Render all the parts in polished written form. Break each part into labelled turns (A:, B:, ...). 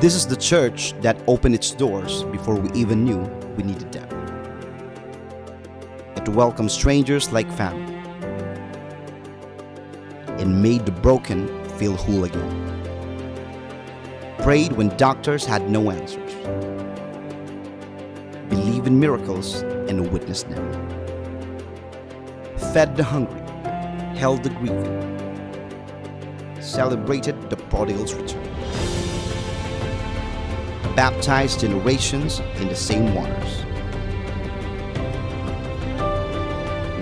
A: This is the church that opened its doors before we even knew we needed them. It welcomed strangers like family and made the broken feel whole again. Prayed when doctors had no answers. Believed in miracles and witnessed them. Fed the hungry, held the grieving, celebrated the prodigal's return. Baptized generations in the same waters.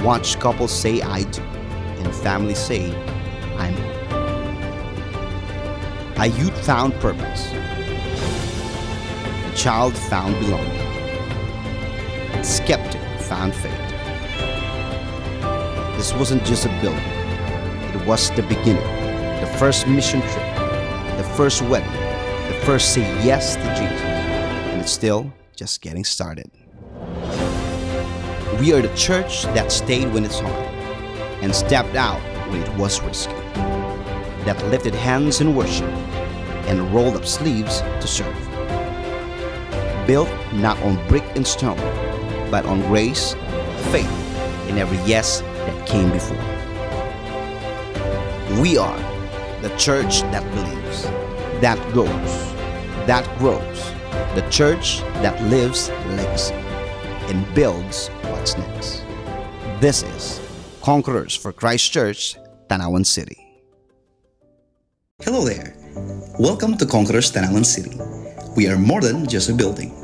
A: Watch couples say I do, and families say I'm home. A youth found purpose. A child found belonging. A skeptic found faith. This wasn't just a building. It was the beginning, the first mission trip, the first wedding, the first say yes to Jesus, and it's still just getting started. We are the church that stayed when it's hard and stepped out when it was risky, that lifted hands in worship and rolled up sleeves to serve. Built not on brick and stone, but on grace, faith, and every yes that came before. We are the church that believes, that goes, that grows, the church that lives legacy and builds what's next. This is Conquerors for Christ Church, Tanawan City.
B: Hello there. Welcome to Conquerors Tanawan City. We are more than just a building.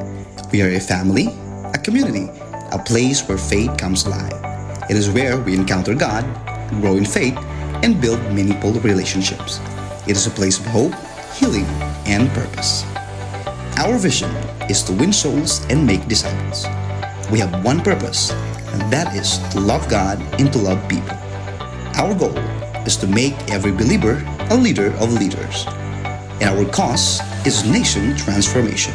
B: We are a family, a community, a place where faith comes alive. It is where we encounter God, grow in faith, and build meaningful relationships. It is a place of hope, healing, and purpose. Our vision is to win souls and make disciples. We have one purpose, and that is to love God and to love people. Our goal is to make every believer a leader of leaders. And our cause is nation transformation.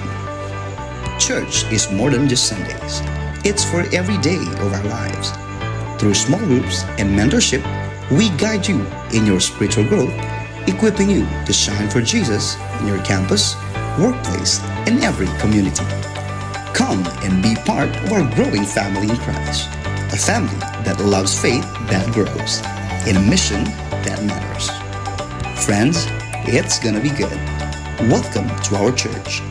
B: Church is more than just Sundays. It's for every day of our lives. Through small groups and mentorship, we guide you in your spiritual growth, equipping you to shine for Jesus in your campus, workplace, and every community. Come and be part of our growing family in Christ, a family that loves faith that grows, in a mission that matters. Friends, it's gonna be good. Welcome to our church.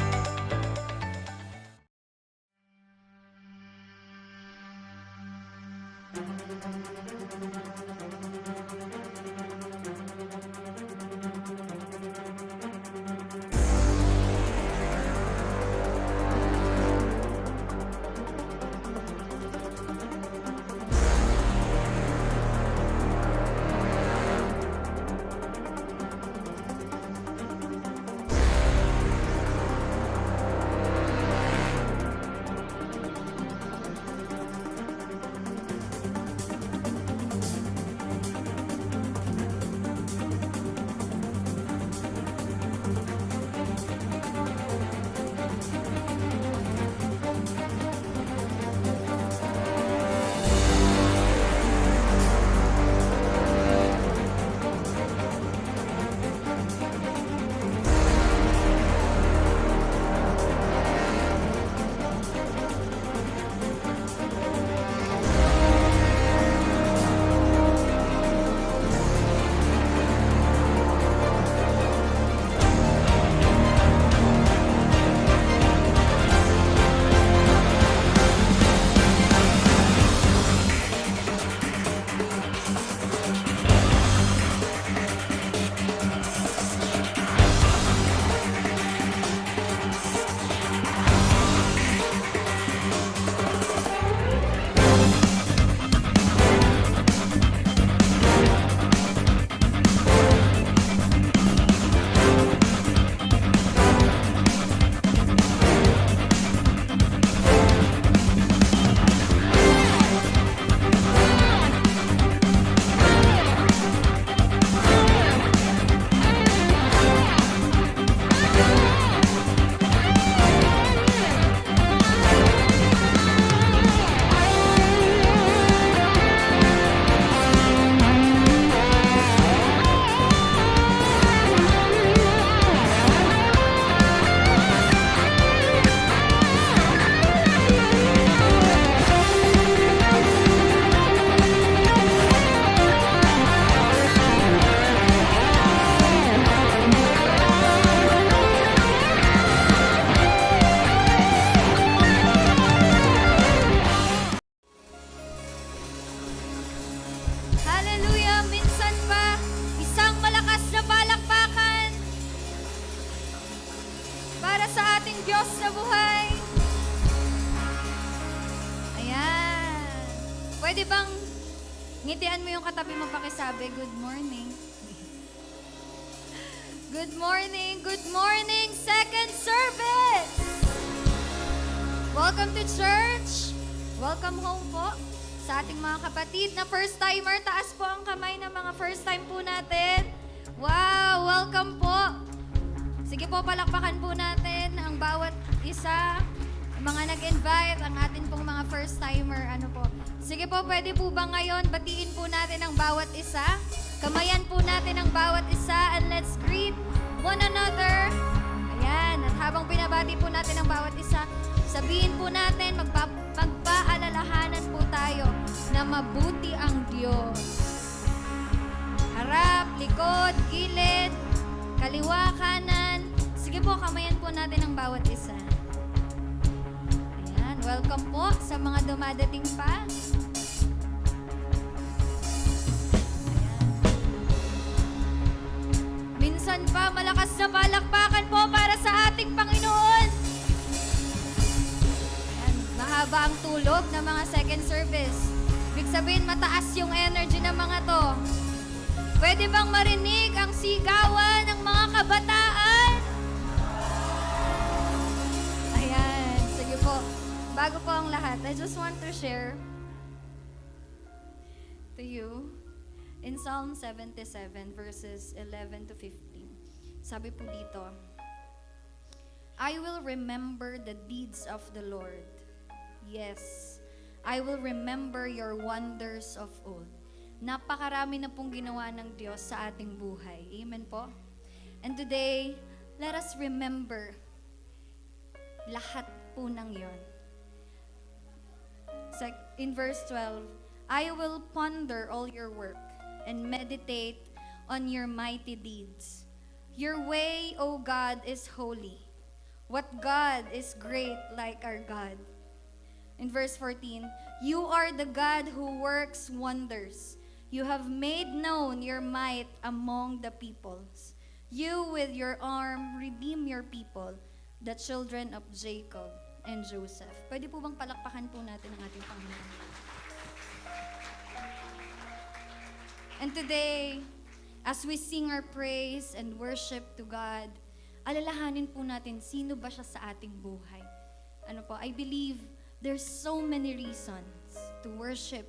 C: sa ating Diyos na buhay. Ayan. Pwede bang ngitian mo yung katabi mo pakisabi, good morning. Good morning, second service! Welcome to church. Welcome home po sa ating mga kapatid na first timer. Taas po ang kamay ng mga first time po natin. Wow, welcome po. Sige po, palakpakan po natin ang bawat isa. Mga nag-invite, ang atin pong mga first timer. Ano po? Sige po, pwede po ba ngayon batiin po natin ang bawat isa? Kamayan po natin ang bawat isa and let's greet one another. Ayan, at habang pinabati po natin ang bawat isa, sabihin po natin, magpaalalahanan po tayo na mabuti ang Diyos. Harap, likod, gilid, kaliwa, kanan. Sige po, kamayan po natin ang bawat isa. Ayan, welcome po sa mga dumadating pa. Minsan pa, malakas na palakpakan po para sa ating Panginoon. Ayan, mahaba ang tulog ng mga second service. Ibig sabihin, mataas yung energy ng mga to. Pwede bang marinig ang sigawan ng mga kabataan? Ayan, sige po. Bago po ang lahat, I just want to share to you in Psalm 77 verses 11 to 15. Sabi po dito, I will remember the deeds of the Lord. Yes, I will remember your wonders of old. Napakarami na pong ginawa ng Diyos sa ating buhay. Amen po? And today, let us remember lahat po ng yon. In verse 12, I will ponder all your work and meditate on your mighty deeds. Your way, O God, is holy. What God is great like our God? In verse 14, you are the God who works wonders. You have made known your might among the peoples. You with your arm redeem your people, the children of Jacob and Joseph. Pwede po bang palakpakan po natin ang ating Panginoon? And today, as we sing our praise and worship to God, alalahanin po natin sino ba siya sa ating buhay. Ano po, I believe there's so many reasons to worship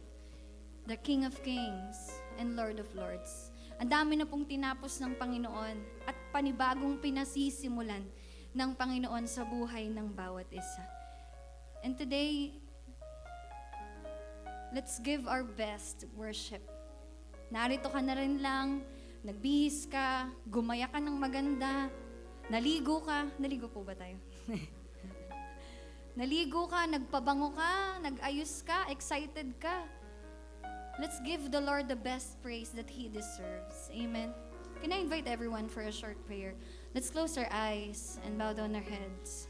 C: the King of Kings and Lord of Lords. Ang dami na pong tinapos ng Panginoon at panibagong pinasisimulan ng Panginoon sa buhay ng bawat isa. And today, let's give our best worship. Narito ka na rin lang, nagbihis ka, gumaya ka ng maganda, naligo ka. Naligo po ba tayo? Naligo ka, nagpabango ka, nag-ayos ka, excited ka. Let's give the Lord the best praise that He deserves. Amen. Can I invite everyone for a short prayer? Let's close our eyes and bow down our heads.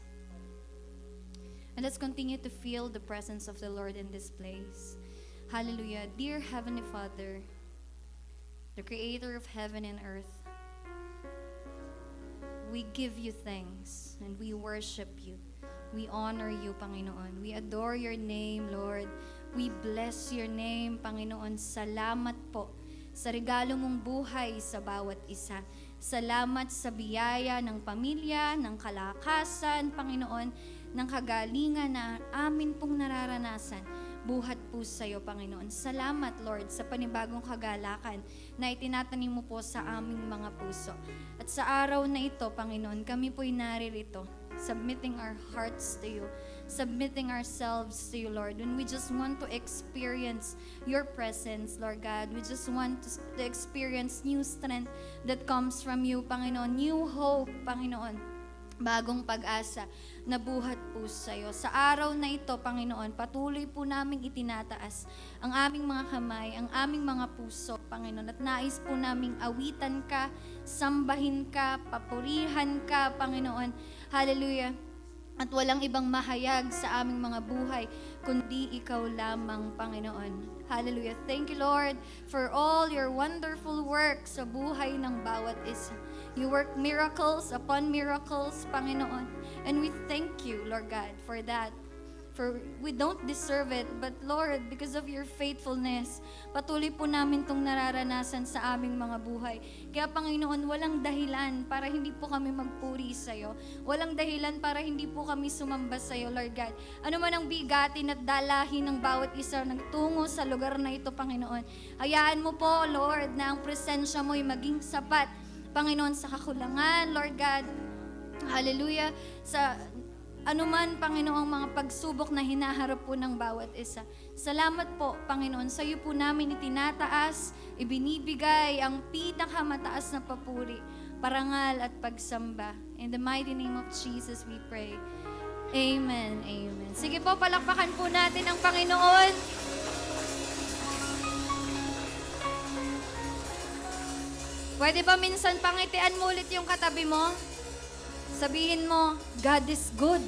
C: And let's continue to feel the presence of the Lord in this place. Hallelujah. Dear Heavenly Father, the Creator of heaven and earth, we give you thanks and we worship you. We honor you, Panginoon. We adore your name, Lord. We bless your name, Panginoon. Salamat po sa regalo mong buhay sa bawat isa. Salamat sa biyaya ng pamilya, ng kalakasan, Panginoon, ng kagalingan na amin pong nararanasan. Buhat po sa iyo, Panginoon. Salamat, Lord, sa panibagong kagalakan na itinatanim mo po sa aming mga puso. At sa araw na ito, Panginoon, kami po'y naririto, submitting our hearts to you, submitting ourselves to you, Lord. When we just want to experience your presence, Lord God, we just want to experience new strength that comes from you, Panginoon, new hope, Panginoon, bagong pag-asa na buhat po sa iyo. Sa araw na ito, Panginoon, patuloy po naming itinataas ang aming mga kamay, ang aming mga puso, Panginoon, at nais po naming awitan ka, sambahin ka, papurihan ka, Panginoon. Hallelujah. At walang ibang mahayag sa aming mga buhay, kundi ikaw lamang, Panginoon. Hallelujah. Thank you, Lord, for all your wonderful work sa buhay ng bawat isa. You work miracles upon miracles, Panginoon. And we thank you, Lord God, for that. For we don't deserve it, but Lord, because of your faithfulness, patuloy po namin itong nararanasan sa aming mga buhay. Kaya Panginoon, walang dahilan para hindi po kami magpuri sa'yo. Walang dahilan para hindi po kami sumamba sa'yo, Lord God. Ano man ang bigatin at dalahin ng bawat isa nagtungo sa lugar na ito, Panginoon. Hayaan mo po, Lord, na ang presensya mo ay maging sapat, Panginoon, sa kakulangan, Lord God. Hallelujah. Sa anuman, Panginoong mga pagsubok na hinaharap po ng bawat isa. Salamat po, Panginoon. Sa iyo po namin itinataas, ibinibigay ang pinakamataas na papuri, parangal at pagsamba. In the mighty name of Jesus we pray. Amen. Amen. Sige po, palakpakan po natin ang Panginoon. Pwede ba minsan pangitian mo ulit yung katabi mo? Sabihin mo, God is good.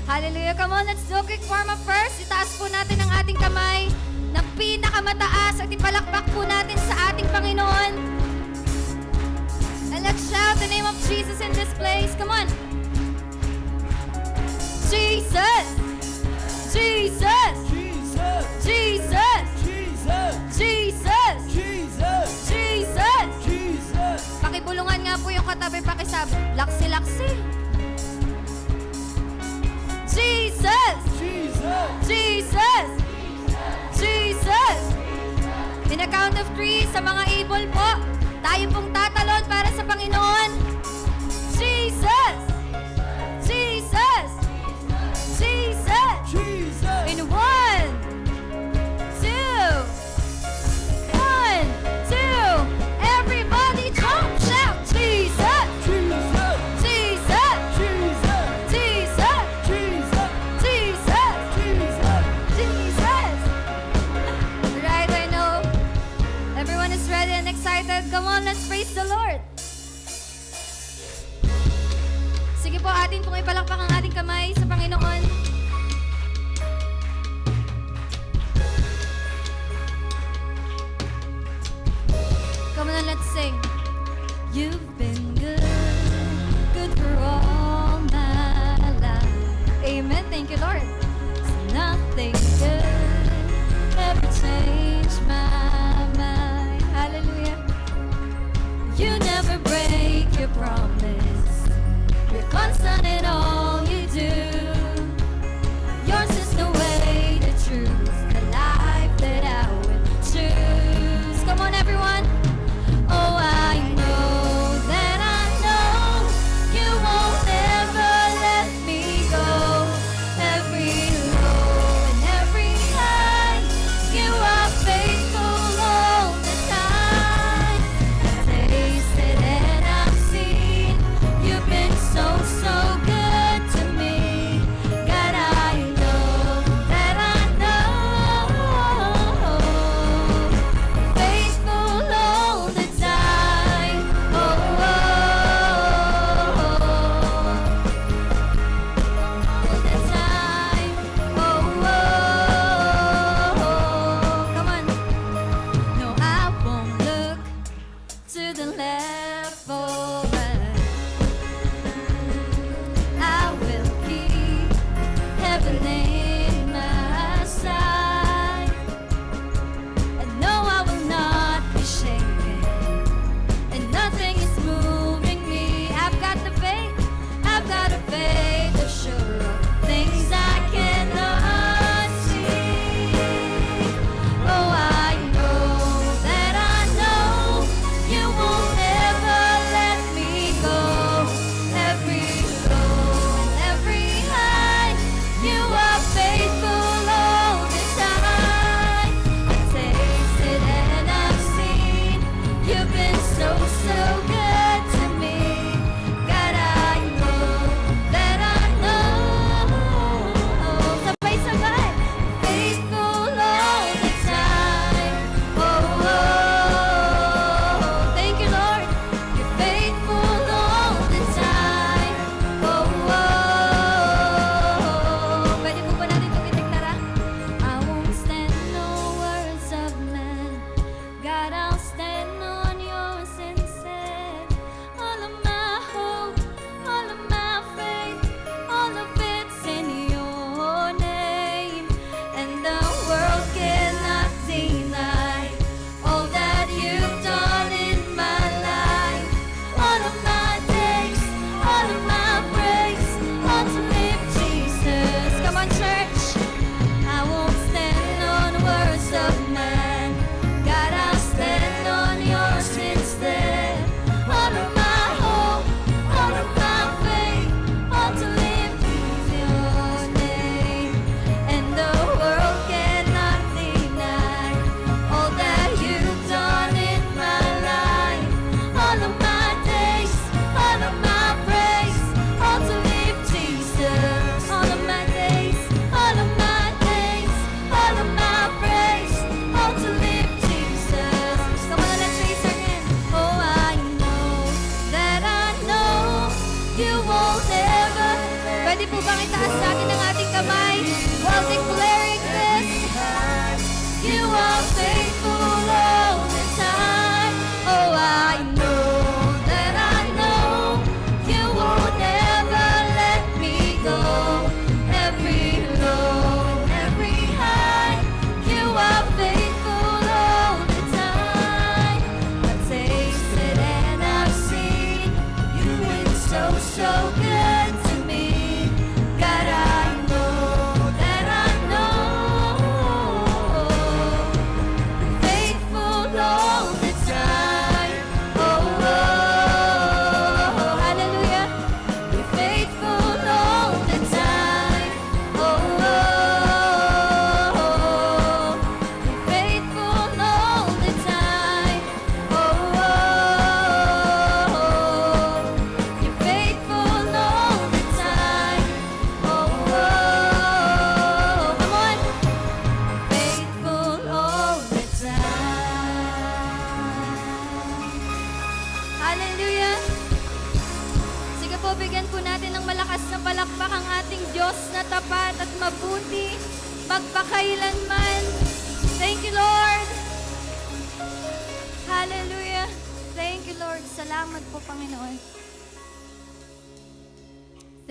C: Hallelujah. Come on, let's do a quick warm-up first. Itaas po natin ang ating kamay na pinakamataas at ipalakpak po natin sa ating Panginoon. And let's shout the name of Jesus in this place. Come on. Jesus! Jesus!
D: Jesus!
C: Jesus!
D: Jesus!
C: Jesus!
D: Jesus!
C: Jesus!
D: Jesus!
C: Pakibulungan nga po yung katabi, pakisabi. Laksi-laksi. Jesus!
D: Jesus!
C: Jesus! Jesus! In a count of 3, sa mga able po, tayo pong tatalon para sa Panginoon. Jesus! Jesus! Jesus!
D: Jesus!
C: In 1, 2, 1, 2, everybody jump, shout, Jesus!
D: Jesus!
C: Jesus!
D: Jesus!
C: Jesus!
D: Jesus!
C: Jesus!
D: Jesus!
C: Jesus! Right, I know. Everyone is ready and excited. Come on, let's praise the Lord. Sige po, atin pong ipalakpak ang ating kamay sa Panginoon. Come on, let's sing. You've been good, good for all my life. Amen. Thank you, Lord. Nothing good ever changed my mind. Hallelujah. You never break your promise. You're constant in all you do. Yours is the way, the truth, the life that I will choose. Come on, everyone. Oh, I know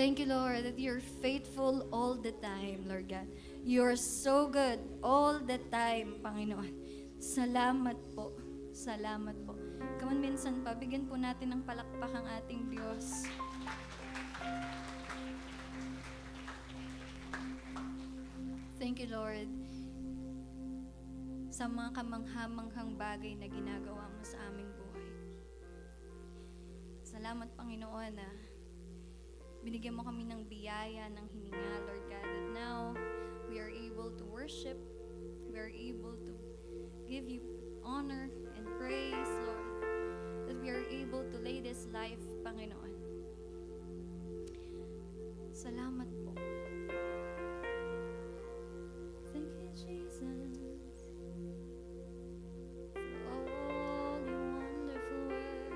C: Thank you, Lord, that you're faithful all the time, Lord God. You're so good all the time, Panginoon. Salamat po. Salamat po. Kaman minsan pa, bigyan po natin ng palakpak ang ating Diyos. Thank you, Lord, sa mga kamanghamanghang bagay na ginagawa mo sa aming buhay. Salamat, Panginoon, na binigyan mo kami ng biyaya, ng hininga, Lord God, that now we are able to worship, we are able to give you honor and praise, Lord, that we are able to lay this life, Panginoon. Salamat po. Thank you, Jesus, for all your wonderful work.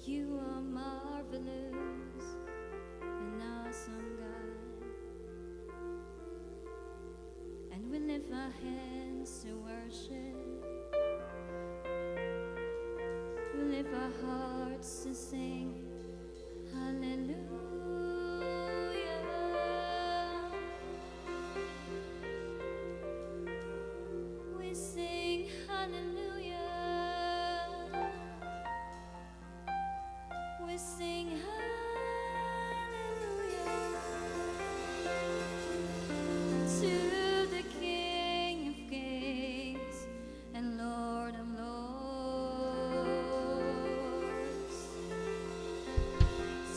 C: You are marvelous and awesome, God. And we lift our hands to worship. We lift our hearts to sing. Hallelujah. We sing hallelujah. We sing hallelujah to the King of Kings and Lord of Lords,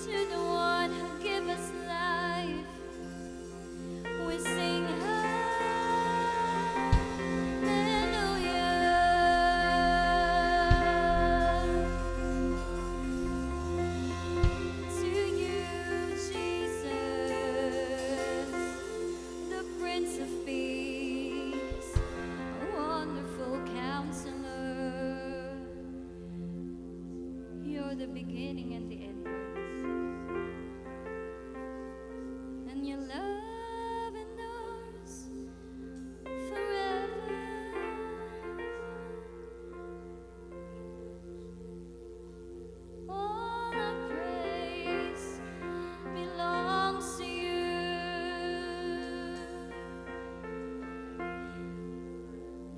C: to the one who gave us life. We sing hallelujah to you, Jesus, the Prince of Peace, a wonderful Counselor. You're the beginning and the end, and your love endures forever. All our praise belongs to you.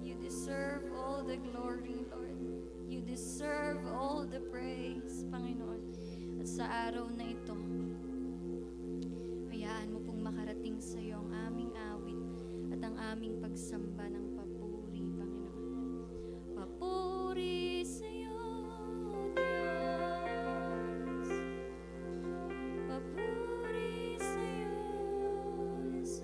C: You deserve all the glory, Lord. You deserve all the praise, Panginoon. At sa araw na ito, hayaan mo pong makarating sa iyo ang aming awit at ang aming pagsamba ng papuri, Panginoon. Papuri sa iyo, Diyos. Papuri sa iyo, Jesus.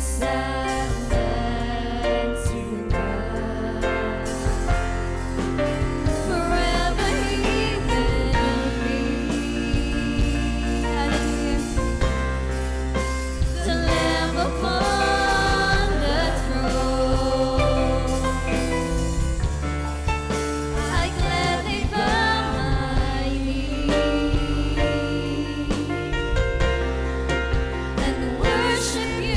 C: silent to God. Forever He will be. Hallelujah. The Lamb upon the throne. I gladly bow my knee and worship you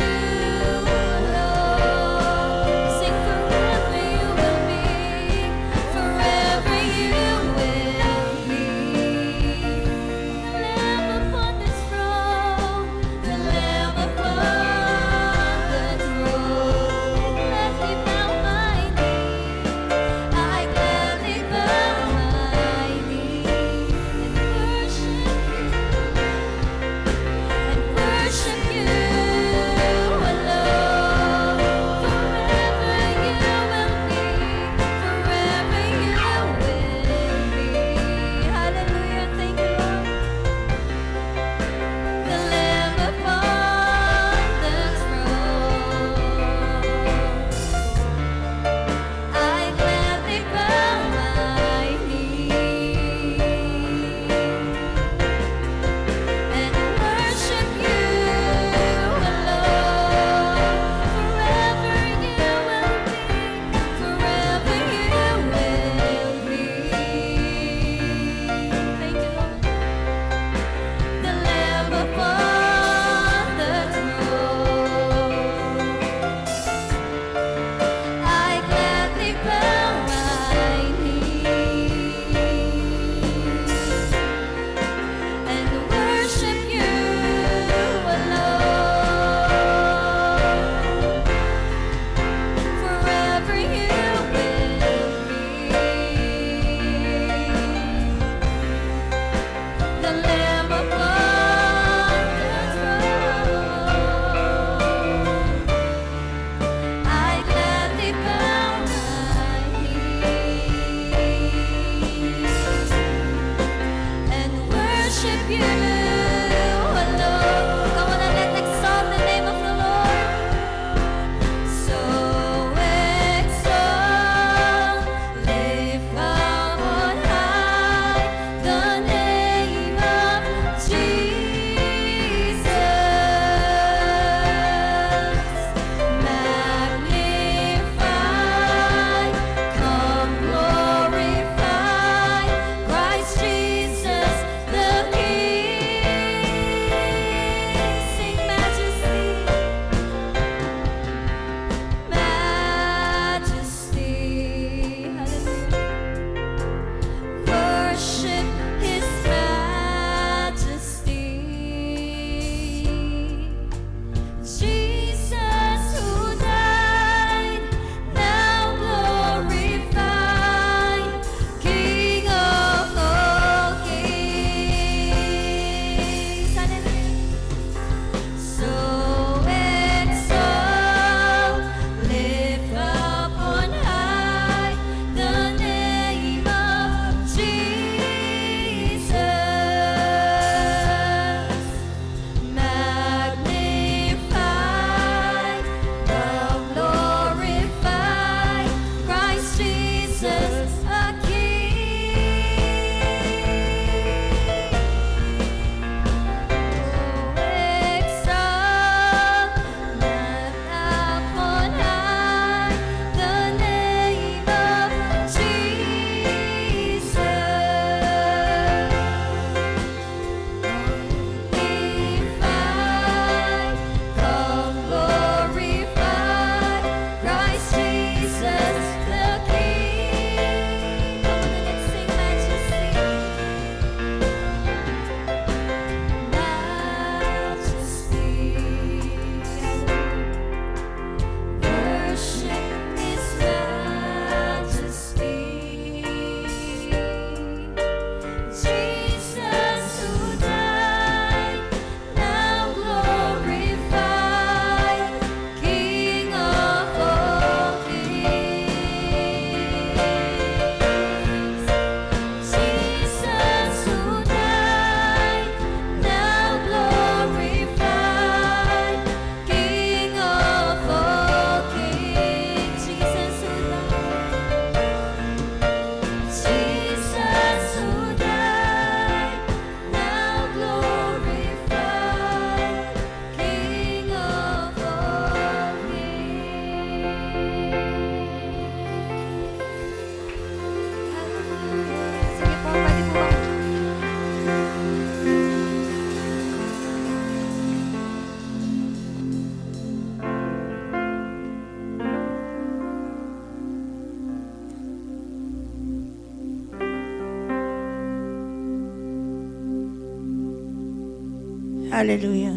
E: Hallelujah.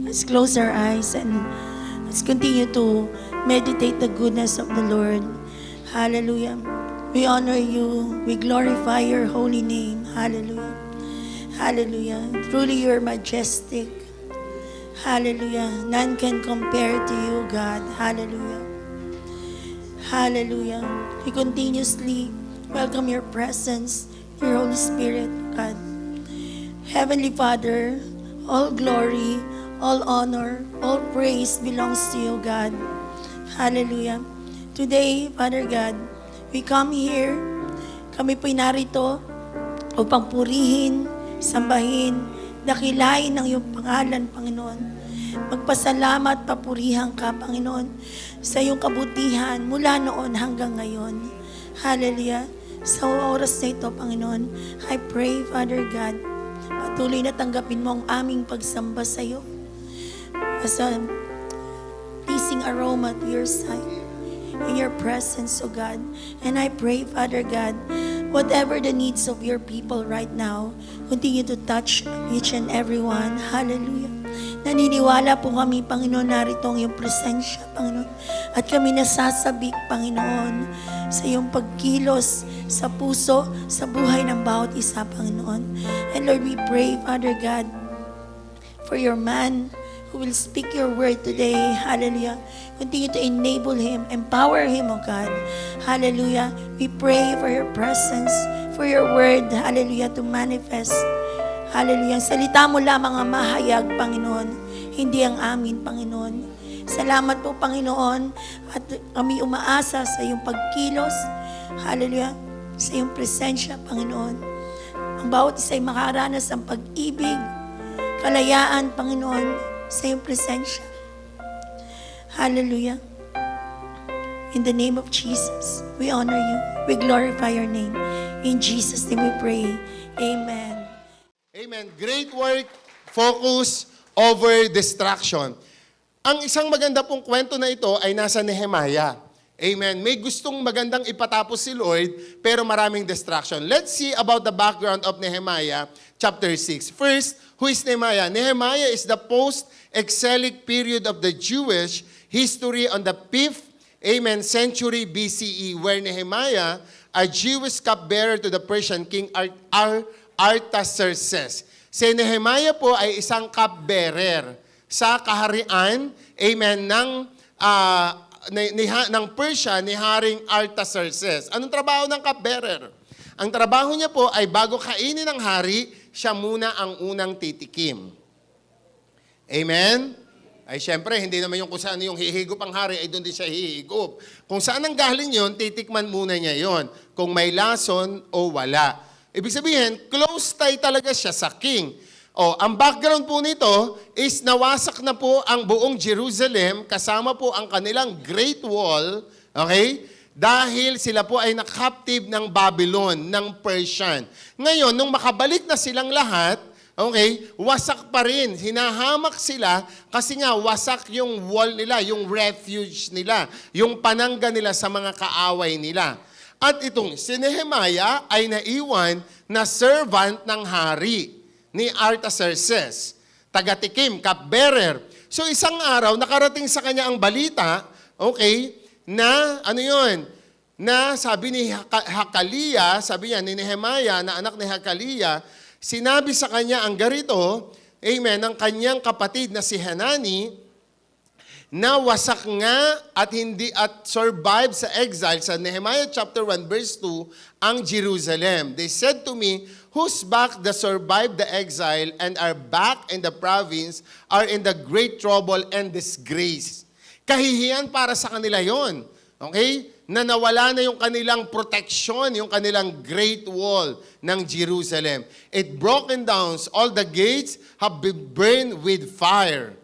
E: Let's close our eyes and let's continue to meditate the goodness of the Lord. Hallelujah. We honor you. We glorify your holy name. Hallelujah. Hallelujah. Truly you're majestic. Hallelujah. None can compare to you, God. Hallelujah. Hallelujah. We continuously welcome your presence, your Holy Spirit, God. Heavenly Father, all glory, all honor, all praise belongs to you, God. Hallelujah. Today, Father God, we come here. Kami po'y narito upang purihin, sambahin, dakilain ang iyong pangalan, Panginoon. Magpasalamat, papurihan ka, Panginoon, sa iyong kabutihan mula noon hanggang ngayon. Hallelujah. Sa oras na ito, Panginoon, I pray, Father God, patuloy na tanggapin mo ang aming pagsamba sa iyo as a pleasing aroma to your sight, in your presence, O God. And I pray, Father God, whatever the needs of your people right now, continue to touch each and every one. Hallelujah. Naniniwala po kami, Panginoon, narito ang iyong presensya, Panginoon. At kami nasasabik, Panginoon, sa iyong pagkilos sa puso, sa buhay ng bawat isa, Panginoon. And Lord, we pray, Father God, for your man who will speak your word today. Hallelujah. Continue to enable him, empower him, O God. Hallelujah. We pray for your presence, for your word, hallelujah, to manifest. Hallelujah. Salita mo lamang ang mahayag, Panginoon, hindi ang amin, Panginoon. Salamat po, Panginoon, at kami umaasa sa iyong pagkilos. Hallelujah. Sa iyong presensya, Panginoon. Ang bawat isa ay makaranas ng pag-ibig, kalayaan, Panginoon, sa iyong presensya. Hallelujah. In the name of Jesus, we honor you. We glorify your name. In Jesus' name we pray. Amen.
F: Amen. Great work, focus over distraction. Ang isang maganda pong kwento na ito ay nasa Nehemiah. Amen. May gustong magandang ipatapos si Lord, pero maraming distraction. Let's see about the background of Nehemiah, chapter 6. First, who is Nehemiah? Nehemiah is the post-exilic period of the Jewish history on the 5th, century BCE, where Nehemiah, a Jewish cupbearer to the Persian king Artaxerxes. Si Nehemiah po ay isang cupbearer sa kaharian, ng Persia ni Haring Artaxerxes. Anong trabaho ng cupbearer? Ang trabaho niya po ay bago kainin ng hari, siya muna ang unang titikim. Amen? Ay syempre, hindi naman yung kung saan yung hihigop ang hari, ay doon din siya hihigop. Kung saan ang galing yon, titikman muna niya yon. Kung may lason o wala. Ibig sabihin, close tie talaga siya sa king. Ang background po nito is nawasak na po ang buong Jerusalem kasama po ang kanilang Great Wall, okay? Dahil sila po ay na-captive ng Babylon, ng Persian. Ngayon, nung makabalik na silang lahat, okay, wasak pa rin. Hinahamak sila kasi nga wasak yung wall nila, yung refuge nila, yung panangga nila sa mga kaaway nila. At itong si Nehemiah ay naiwan na servant ng hari ni Artaxerxes, taga-tikim, cupbearer. So isang araw, nakarating sa kanya ang balita, okay, na na sabi ni Hakalia, sabi niya ni Nehemiah na anak ni Hakalia, sinabi sa kanya ang ganito, ng kanyang kapatid na si Hanani, na wasak nga at survive sa exile sa Nehemiah chapter 1 verse 2 ang Jerusalem. They said to me, whose back that survived the exile and are back in the province are in the great trouble and disgrace. Kahihiyan para sa kanila yon. Okay? Na nawala na yung kanilang protection, yung kanilang great wall ng Jerusalem. It broken down, all the gates have been burned with fire.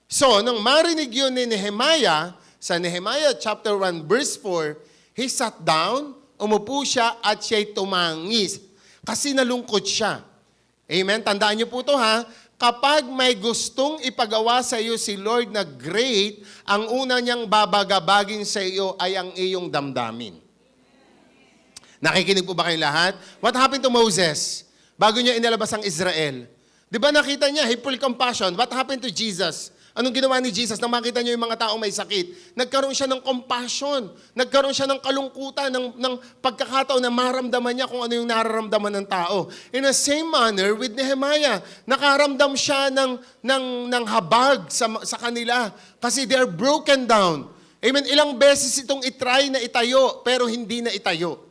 F: So, nang marinig yun ni Nehemiah, sa Nehemiah chapter 1 verse 4, he sat down, umupo siya at siya'y tumangis. Kasi nalungkot siya. Amen? Tandaan niyo po ito ha. Kapag may gustong ipagawa sa iyo si Lord na great, ang una niyang babagabagin sa iyo ay ang iyong damdamin. Nakikinig po ba kayong lahat? What happened to Moses? Bago niya inilabas ang Israel. Di ba nakita niya, he full compassion. What happened to Jesus? Anong ginawa ni Jesus nang makita niyo yung mga taong may sakit? Nagkaroon siya ng compassion. Nagkaroon siya ng kalungkutan, ng pagkakataon na maramdaman niya kung ano yung nararamdaman ng tao. In the same manner with Nehemiah, nakaramdam siya ng habag sa kanila kasi they are broken down. Amen. Ilang beses itong itry na itayo, pero hindi na itayo.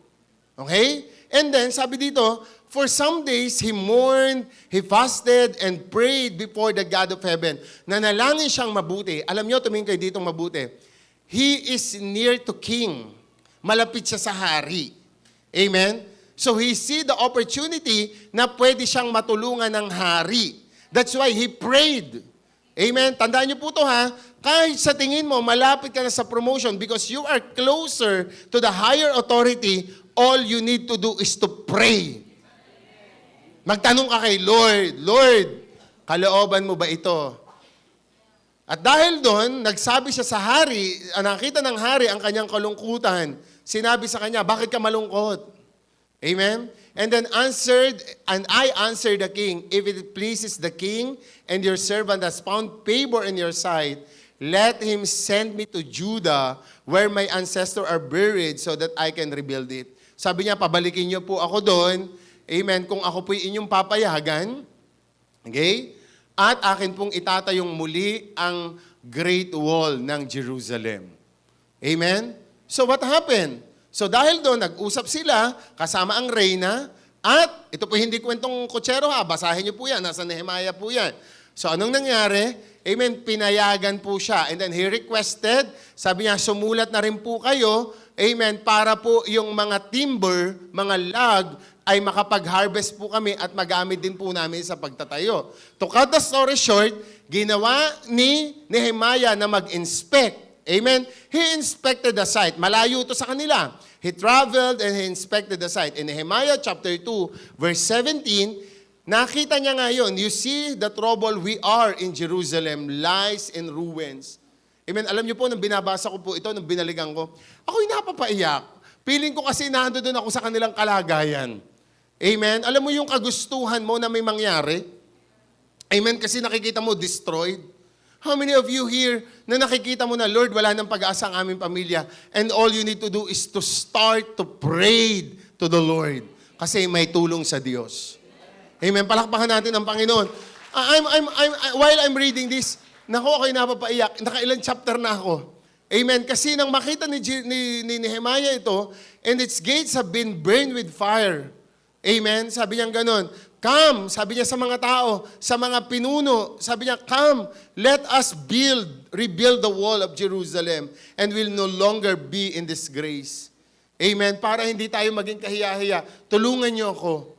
F: Okay? And then, sabi dito, for some days, he mourned, he fasted, and prayed before the God of heaven. Nanalangin siyang mabuti. Alam niyo, tumingin kayo dito mabuti. He is near to king. Malapit siya sa hari. Amen? So he see the opportunity na pwede siyang matulungan ng hari. That's why he prayed. Amen? Tandaan niyo po ito ha. Kahit sa tingin mo, malapit ka na sa promotion because you are closer to the higher authority, all you need to do is to pray. Magtanong ka kay Lord, Lord, kalooban mo ba ito? At dahil doon, nagsabi siya sa hari, nakita ng hari ang kanyang kalungkutan. Sinabi sa kanya, bakit ka malungkot? Amen? And then I answered the king, if it pleases the king and your servant has found favor in your sight, let him send me to Judah where my ancestors are buried so that I can rebuild it. Sabi niya, pabalikin niyo po ako doon. Amen. Kung ako po'y inyong papayagan, okay? At akin pong itatayong muli ang Great Wall ng Jerusalem. Amen? So what happened? So dahil doon, nag-usap sila, kasama ang reyna, at ito po hindi kwentong kutsero ha, basahin niyo po yan, nasa Nehemiah po yan. So anong nangyari? Amen, pinayagan po siya. And then he requested, sabi niya, sumulat na rin po kayo, amen, para po yung mga timber, mga log, ay makapag-harvest po kami at magamit din po namin sa pagtatayo. To cut the story short, ginawa ni Nehemiah na mag-inspect. Amen? He inspected the site. Malayo to sa kanila. He traveled and he inspected the site. In Nehemiah chapter 2, verse 17, nakita niya ngayon, you see the trouble we are in Jerusalem lies in ruins. Amen? Alam niyo po, nung binabasa ko po ito, nung binaligan ko, ako'y napapaiyak. Feeling ko kasi nandoon ako sa kanilang kalagayan. Amen? Alam mo yung kagustuhan mo na may mangyari? Amen? Kasi nakikita mo destroyed. How many of you here na nakikita mo na, Lord, wala nang pag-asa ang aming pamilya and all you need to do is to start to pray to the Lord kasi may tulong sa Diyos. Amen? Palakpakan natin ang Panginoon. While I'm reading this, ako'y napapaiyak. Nakailang chapter na ako. Amen? Kasi nang makita ni Nehemiah ito, and its gates have been burned with fire. Amen? Sabi niya ganon. Come, sabi niya sa mga tao, sa mga pinuno, sabi niya, come, let us rebuild the wall of Jerusalem and will no longer be in disgrace. Amen? Para hindi tayo maging kahiya-hiya, tulungan niyo ako.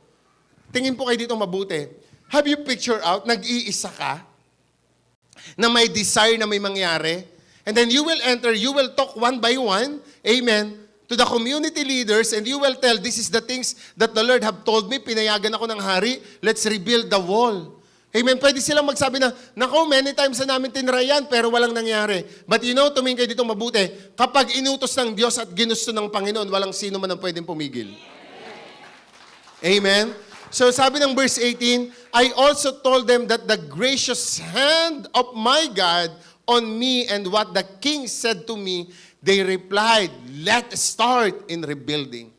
F: Tingin po kayo dito mabuti. Have you picture out, nag-iisa ka, na may desire na may mangyari, and then you will enter, you will talk one by one, amen, to the community leaders, and you will tell, this is the things that the Lord have told me, pinayagan ako ng hari, let's rebuild the wall. Amen. Pwede silang magsabi na, nako, many times na namin tinry yan, pero walang nangyari. But you know, tumingin kayo dito mabuti, kapag inutos ng Diyos at ginusto ng Panginoon, walang sino man ang pwedeng pumigil. Amen. So sabi ng verse 18, I also told them that the gracious hand of my God on me and what the king said to me, they replied, let's start in rebuilding.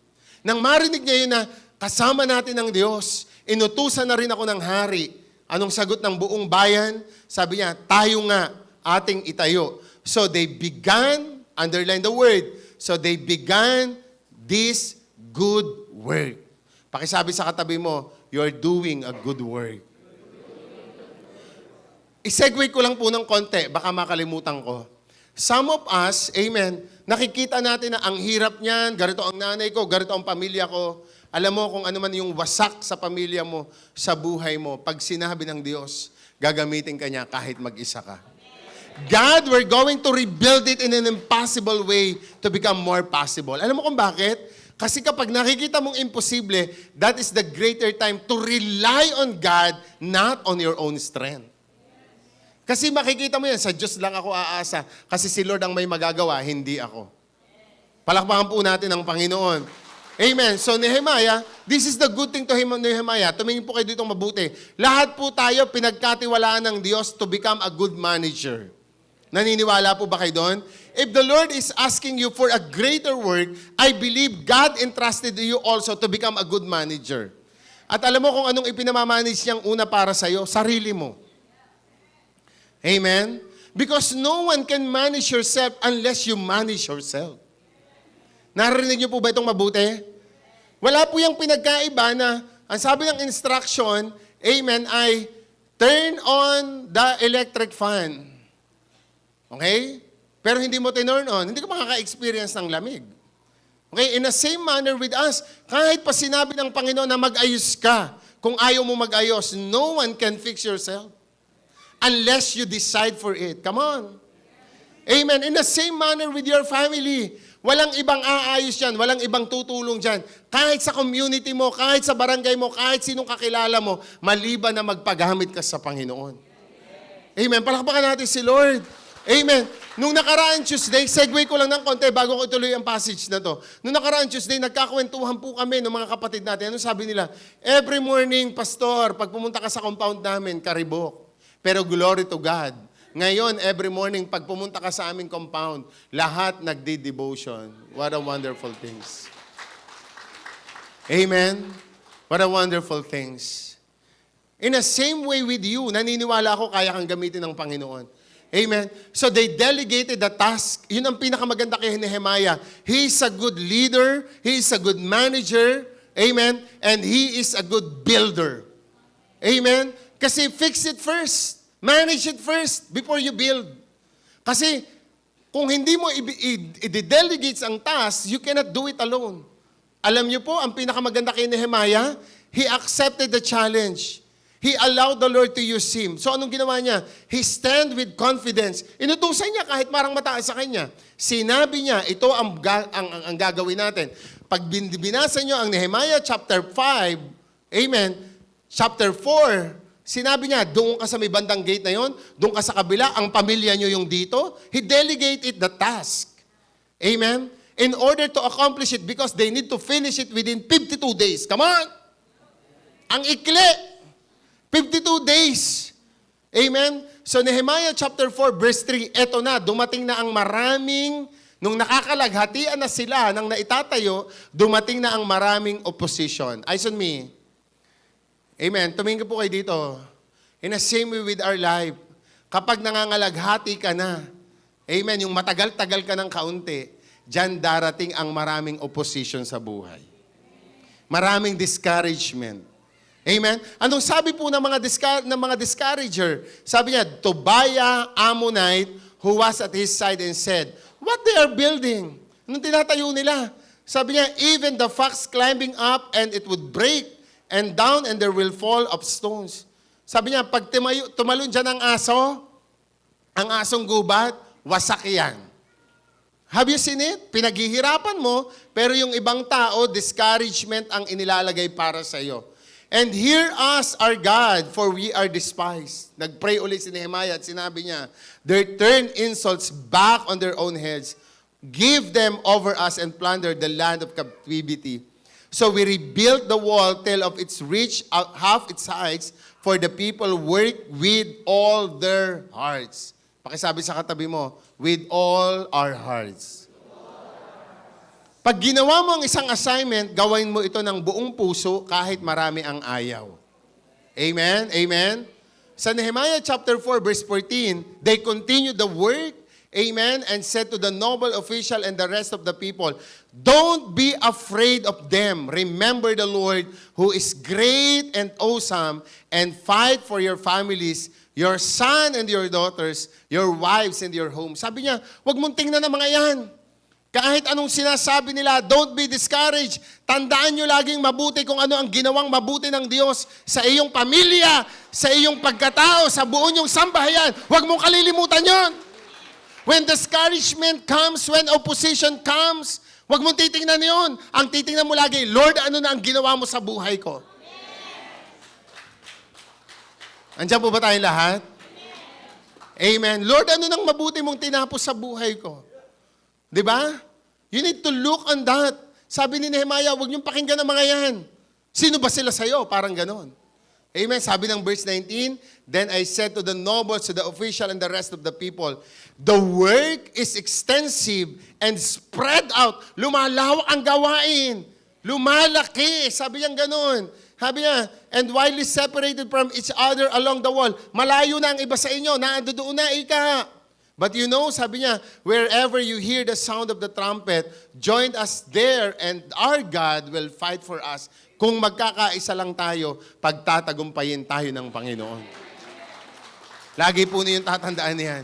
F: Nang marinig niya yun na kasama natin ang Diyos, inutusan na rin ako ng hari. Anong sagot ng buong bayan? Sabi niya, tayo nga ating itayo. So they began, underline the word, so they began this good work. Pakisabi sa katabi mo, you're doing a good work. I-segue ko lang po ng konti, baka makalimutan ko. Some of us, amen, nakikita natin na ang hirap niyan, ganito ang nanay ko, ganito ang pamilya ko. Alam mo kung ano man yung wasak sa pamilya mo, sa buhay mo, pag sinabi ng Diyos, gagamitin ka niya kahit mag-isa ka. God, we're going to rebuild it in an impossible way to become more possible. Alam mo kung bakit? Kasi kapag nakikita mong imposible, that is the greater time to rely on God, not on your own strength. Kasi makikita mo yan, sa Diyos lang ako aasa. Kasi si Lord ang may magagawa, hindi ako. Palakpakan po natin ang Panginoon. Amen. So Nehemiah, this is the good thing to Nehemiah. Tumingin po kayo dito mabuti. Lahat po tayo pinagkatiwalaan ng Diyos to become a good manager. Naniniwala po ba kayo doon? If the Lord is asking you for a greater work, I believe God entrusted you also to become a good manager. At alam mo kung anong ipinamamanage niyang una para sa'yo? Sarili mo. Amen? Because no one can manage yourself unless you manage yourself. Narinig niyo po ba itong mabuti? Wala po yung pinagkaiba na ang sabi ng instruction, amen, ay turn on the electric fan. Okay? Pero hindi mo tinurn on, hindi ka makaka-experience ng lamig. Okay? In the same manner with us, kahit pa sinabi ng Panginoon na mag-ayos ka, kung ayaw mo mag-ayos, no one can fix yourself unless you decide for it. Come on. Amen. In the same manner with your family, walang ibang aayos dyan, walang ibang tutulong dyan. Kahit sa community mo, kahit sa barangay mo, kahit sinong kakilala mo, maliban na magpagamit ka sa Panginoon. Amen. Palakpakan natin si Lord. Amen. Nung nakaraan Tuesday, segue ko lang ng konti bago ko ituloy ang passage na to. Nung nakaraan Tuesday, nagkakwentuhan po kami ng mga kapatid natin. Ano sabi nila? Every morning, Pastor, pag pumunta ka sa compound namin, karibok. Pero glory to God. Ngayon, every morning, pag pumunta ka sa aming compound, lahat nagdi-devotion. What a wonderful things. Amen? What a wonderful things. In the same way with you, naniniwala ako kaya kang gamitin ng Panginoon. Amen? So they delegated the task. Yun ang pinakamaganda kay Nehemiah. He is a good leader. He is a good manager. Amen? And he is a good builder. Amen? Kasi fix it first. Manage it first before you build. Kasi kung hindi mo i-delegate ang task, you cannot do it alone. Alam niyo po, ang pinakamaganda kay Nehemiah, he accepted the challenge. He allowed the Lord to use him. So anong ginawa niya? He stand with confidence. Inutusan niya kahit marang mataas sa kanya. Sinabi niya, ito ang gagawin natin. Pag binasa niyo ang Nehemiah chapter 5, amen, chapter 4, sinabi niya, doon ka sa may bandang gate na yon, doon ka sa kabila, ang pamilya niyo yung dito. He delegated the task. Amen? In order to accomplish it because they need to finish it within 52 days. Come on! Ang ikli! 52 days. Amen? So Nehemiah chapter 4 verse 3, eto na, dumating na ang maraming, nung nakakalaghatian na sila nang naitatayo, dumating na ang maraming opposition. Eyes on me. Amen. Tumingin po kayo dito. In the same way with our life, kapag nangangalaghati ka na, amen, yung matagal-tagal ka ng kaunti, dyan darating ang maraming opposition sa buhay. Maraming discouragement. Amen? Anong sabi po ng mga discourager? Sabi niya, Tobiah, Ammonite, who was at his side and said, what they are building? Anong tinatayo nila? Sabi niya, even the fox climbing up and it would break, and down and there will fall of stones. Sabi niya, pag tumalon dyan ang aso, ang asong gubat, wasak yan. Have you seen it? Pinaghihirapan mo, pero yung ibang tao, discouragement ang inilalagay para sa iyo. And hear us, our God, for we are despised. Nagpray ulit si Nehemiah at sinabi niya, they turn insults back on their own heads. Give them over us and plunder the land of captivity. So we rebuilt the wall till of its reach half its heights, for the people work with all their hearts. Pakisabi sa katabi mo, with all our hearts. Pag ginawa mo ang isang assignment, gawin mo ito ng buong puso kahit marami ang ayaw. Amen? Amen? Sa Nehemiah chapter 4 verse 14, they continued the work, amen, and said to the noble official and the rest of the people, don't be afraid of them. Remember the Lord who is great and awesome, and fight for your families, your son and your daughters, your wives and your home. Sabi niya, huwag mong tingnan ng mga yan. Kahit anong sinasabi nila, don't be discouraged. Tandaan nyo laging mabuti kung ano ang ginawang mabuti ng Diyos sa iyong pamilya, sa iyong pagkatao, sa buong iyong sambahayan. Huwag mong kalilimutan yon. When discouragement comes, when opposition comes, huwag mong titingnan yon. Ang titingnan mo lagi, Lord, ano na ang ginawa mo sa buhay ko? Andiyan po ba tayong lahat? Amen. Lord, ano nang mabuti mong tinapos sa buhay ko? Diba? You need to look on that. Sabi ni Nehemiah, huwag niyong pakinggan ang mga yan. Sino ba sila sa'yo? Parang ganon. Amen. Sabi ng verse 19, then I said to the nobles, to the official, and the rest of the people, the work is extensive and spread out. Lumalawak ang gawain. Lumalaki. Sabi niya ganon. Sabi niya, and widely separated from each other along the wall. Malayo na ang iba sa inyo. Naandoon na, ika. But you know, sabi niya, wherever you hear the sound of the trumpet, join us there and our God will fight for us. Kung magkakaisa lang tayo, pagtatagumpayin tayo ng Panginoon. Lagi po niyo yung tatandaan niyan.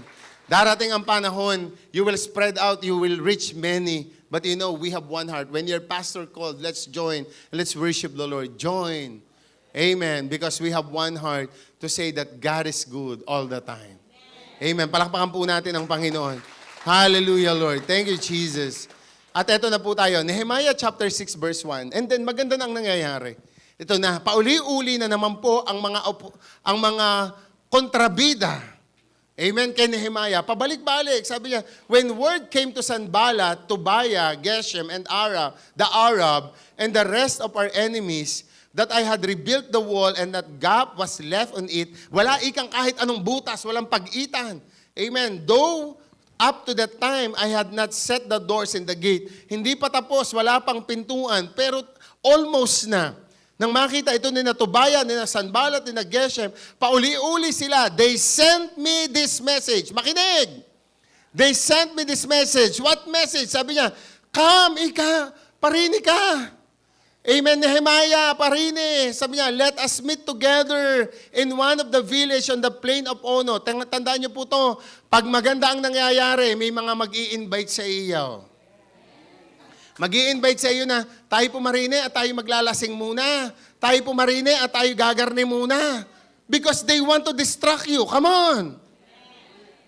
F: Darating ang panahon, you will spread out, you will reach many. But you know, we have one heart. When your pastor called, let's join, let's worship the Lord. Join. Amen. Because we have one heart to say that God is good all the time. Amen. Palakpakan po natin ang Panginoon. Hallelujah, Lord. Thank you, Jesus. At eto na po tayo, Nehemiah chapter 6 verse 1. And then maganda nang nangyayari. Ito na, pauli-uli na naman po ang mga kontrabida. Amen kay Nehemiah. Pabalik-balik. Sabi niya, when word came to Sanballat, Tobiah, Geshem, and the Arab, and the rest of our enemies, that I had rebuilt the wall and that gap was left on it, wala ikang kahit anong butas, walang pag-itan. Amen. Though up to that time, I had not set the doors in the gate. Hindi pa tapos, wala pang pintuan, pero almost na. Nang makita ito ni na Tobiah, ni na Sanballat, ni na Geshem, pauli-uli sila. They sent me this message. Makinig! They sent me this message. What message? Sabi niya, come, ika, parini ka. Amen, Nehemiah, parini. Sabi niya, let us meet together in one of the village on the plain of Ono. Tandaan niyo po to, pag maganda ang nangyayari, may mga mag-i-invite sa iyo. Mag-i-invite sa iyo na, tayo pumarine at tayo maglalasing muna. Tayo pumarine at tayo gagarni muna. Because they want to distract you. Come on.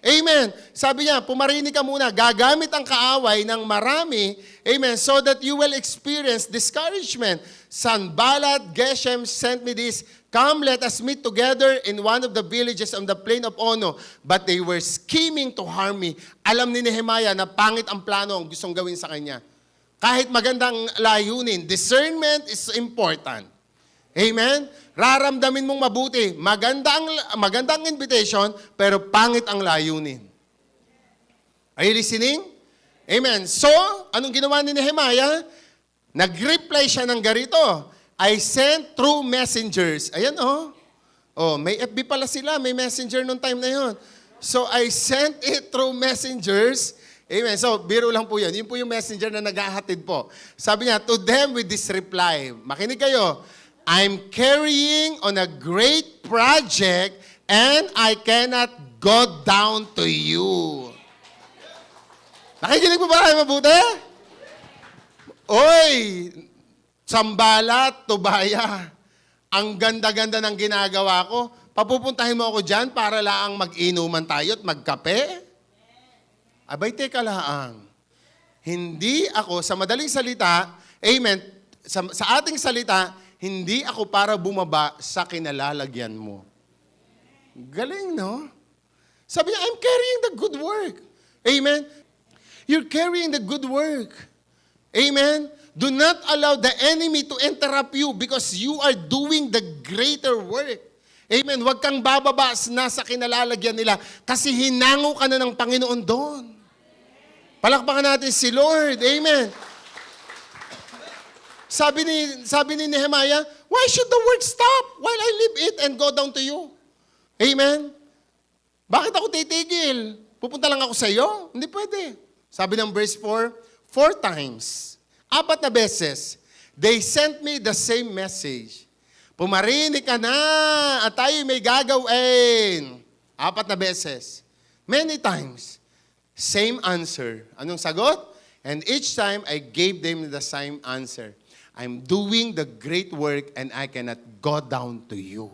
F: Amen. Sabi niya, pumarini ka muna. Gagamit ang kaaway ng marami. Amen. So that you will experience discouragement. Sanballat, Geshem sent me this. Come, let us meet together in one of the villages on the plain of Ono. But they were scheming to harm me. Alam ni Nehemiah na pangit ang plano ang gustong gawin sa kanya. Kahit magandang layunin, discernment is important. Amen? Raramdamin mong mabuti. Magandang invitation, pero pangit ang layunin. Are you listening? Amen. So, anong ginawa ni Nehemiah? Nag-reply siya ng garito. I sent through messengers. Ayan Oh, may FB pala sila. May messenger nung time na yon. So, I sent it through messengers. Amen. So, biro lang po yun. Yun po yung messenger na naghahatid po. Sabi niya, to them with this reply. Makinig kayo. I'm carrying on a great project and I cannot go down to you. Nakikinig mo ba kayo mabuti? Oy, Sanballat, Tobiah, ang ganda-ganda ng ginagawa ko. Papupuntahin mo ako dyan para lang mag-inuman tayo at magkape? Abay, teka laang. Hindi ako, sa madaling salita, amen, sa ating salita, hindi ako para bumaba sa kinalalagyan mo. Galing, no? Sabi niya, I'm carrying the good work. Amen? You're carrying the good work. Amen? Do not allow the enemy to interrupt you because you are doing the greater work. Amen? Huwag kang bababa na sa kinalalagyan nila kasi hinango ka na ng Panginoon doon. Palakpakan natin si Lord. Amen? Sabi ni Nehemiah, why should the work stop while I leave it and go down to you? Amen? Bakit ako titigil? Pupunta lang ako sa iyo? Hindi pwede. Sabi ng verse 4, 4 times, 4 na beses, they sent me the same message. Pumarinig ka na at tayo may gagawin. 4 na beses. Many times. Same answer. Anong sagot? And each time, I gave them the same answer. I'm doing the great work and I cannot go down to you.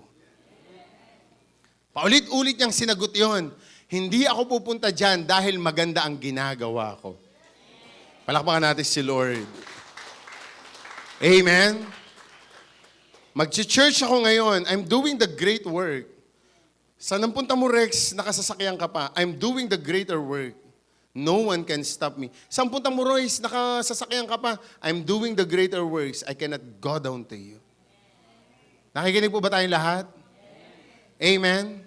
F: Paulit-ulit niyang sinagot yon. Hindi ako pupunta dyan dahil maganda ang ginagawa ko. Palakpakan natin si Lord. Amen? Mag-church ako ngayon. I'm doing the great work. Saan ang punta mo, Rex? Nakasasakyan ka pa. I'm doing the greater work. No one can stop me. Sampung mo, Royce, nakasasakyan ka pa. I'm doing the greater works. I cannot go down to you. Nakikinig po ba tayong lahat? Amen?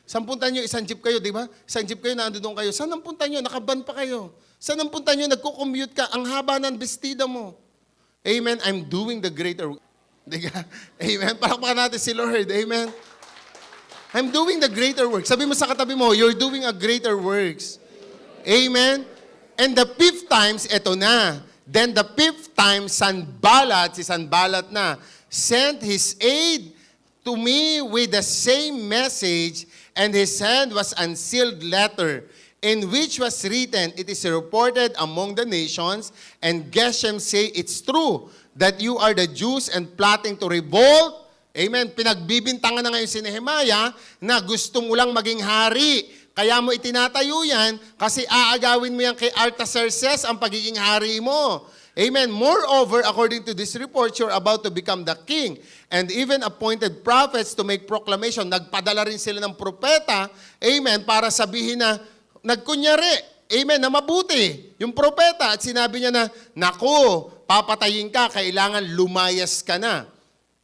F: Sampuntan nyo, isang jeep kayo, di ba? Isang jeep kayo, nandun kayo. Saan ang punta nyo? Nakaban pa kayo. Saan ang punta nyo? Nagko-commute ka. Ang haba ng bestida mo. Amen? I'm doing the greater works. Amen? Palakpakan natin si Lord. Amen? I'm doing the greater works. Sabi mo sa katabi mo, you're doing a greater works. Amen? And the fifth times, eto na. Then the fifth time, Sanballat, si Sanballat na, sent his aid to me with the same message, and his hand was unsealed letter, in which was written, it is reported among the nations, and Geshem say, it's true, that you are the Jews and plotting to revolt. Amen. Pinagbibintangan na ngayon si Nehemiah na gusto mo lang maging hari. Kaya mo itinatayo yan kasi aagawin mo yan kay Artaxerxes ang pagiging hari mo. Amen. Moreover, according to this report, you're about to become the king. And even appointed prophets to make proclamation. Nagpadala rin sila ng propeta, amen, para sabihin na, nagkunyari, amen, na mabuti. Yung propeta, at sinabi niya na, naku, papatayin ka, kailangan lumayas ka na.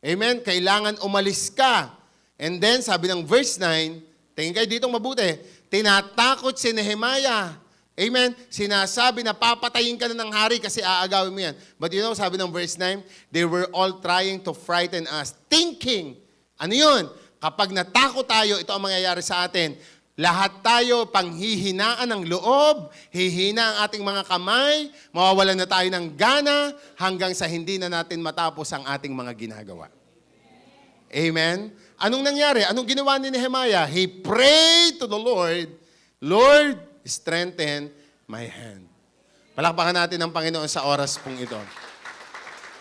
F: Amen, kailangan umalis ka. And then, sabi ng verse 9, tingin kayo ditong mabuti, tinatakot si Nehemiah. Amen? Sinasabi na papatayin ka na ng hari kasi aagawin mo yan. But you know, sabi ng verse 9, they were all trying to frighten us, thinking, ano yun? Kapag natakot tayo, ito ang mangyayari sa atin. Lahat tayo panghihinaan ng loob, hihina ang ating mga kamay, mawawalan na tayo ng gana, hanggang sa hindi na natin matapos ang ating mga ginagawa. Amen? Anong nangyari? Anong ginawa ni Nehemiah? He prayed to the Lord, Lord, strengthen my hand. Palakpakan natin ang Panginoon sa oras pong ito.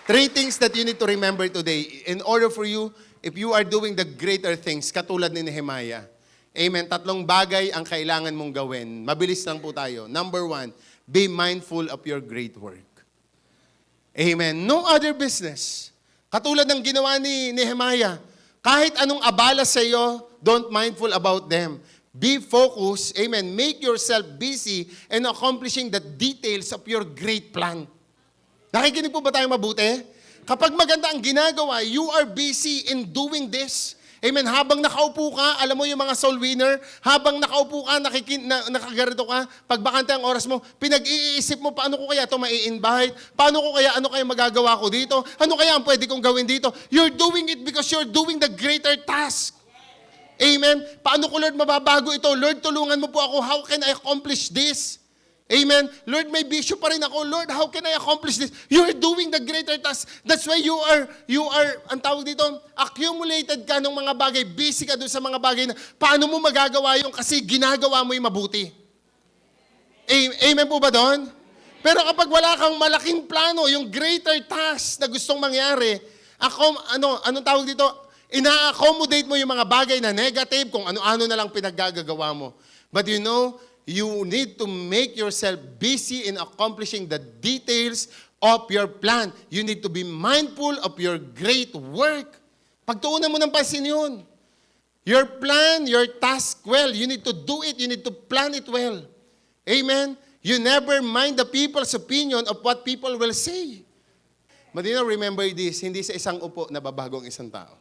F: 3 things that you need to remember today in order for you, if you are doing the greater things, katulad ni Nehemiah. Amen. 3 bagay ang kailangan mong gawin. Mabilis lang po tayo. Number 1, be mindful of your great work. Amen. No other business. Katulad ng ginawa ni Nehemiah. Kahit anong abala sa iyo, don't mindful about them. Be focused, amen. Make yourself busy in accomplishing the details of your great plan. Nakikinig po ba tayo mabuti? Kapag maganda ang ginagawa, you are busy in doing this. Amen. Habang nakaupo ka, alam mo yung mga soul winner, habang nakaupo ka, nakagarito ka, pag bakante ang oras mo, pinag-iisip mo, paano ko kaya ito mai-invite? Paano ko kaya, ano kaya magagawa ko dito? Ano kaya ang pwede kong gawin dito? You're doing it because you're doing the greater task. Amen. Paano ko, Lord, mababago ito? Lord, tulungan mo po ako. How can I accomplish this? Amen. Lord, may bisyo pa rin ako. Lord, how can I accomplish this? You're doing the greater task. That's why you are, ang tawag dito, accumulated ka ng mga bagay. Busy ka doon sa mga bagay na paano mo magagawa yung kasi ginagawa mo yung mabuti. Amen po ba doon? Pero kapag wala kang malaking plano, yung greater task na gustong mangyari, anong tawag dito? Ina-accommodate mo yung mga bagay na negative, kung ano-ano na lang pinaggagawa mo. But you know, you need to make yourself busy in accomplishing the details of your plan. You need to be mindful of your great work. Pagtuunan mo ng pansin yun. Your plan, your task well. You need to do it. You need to plan it well. Amen? You never mind the people's opinion of what people will say. But you know, remember this, hindi sa isang upo nababago ang isang tao.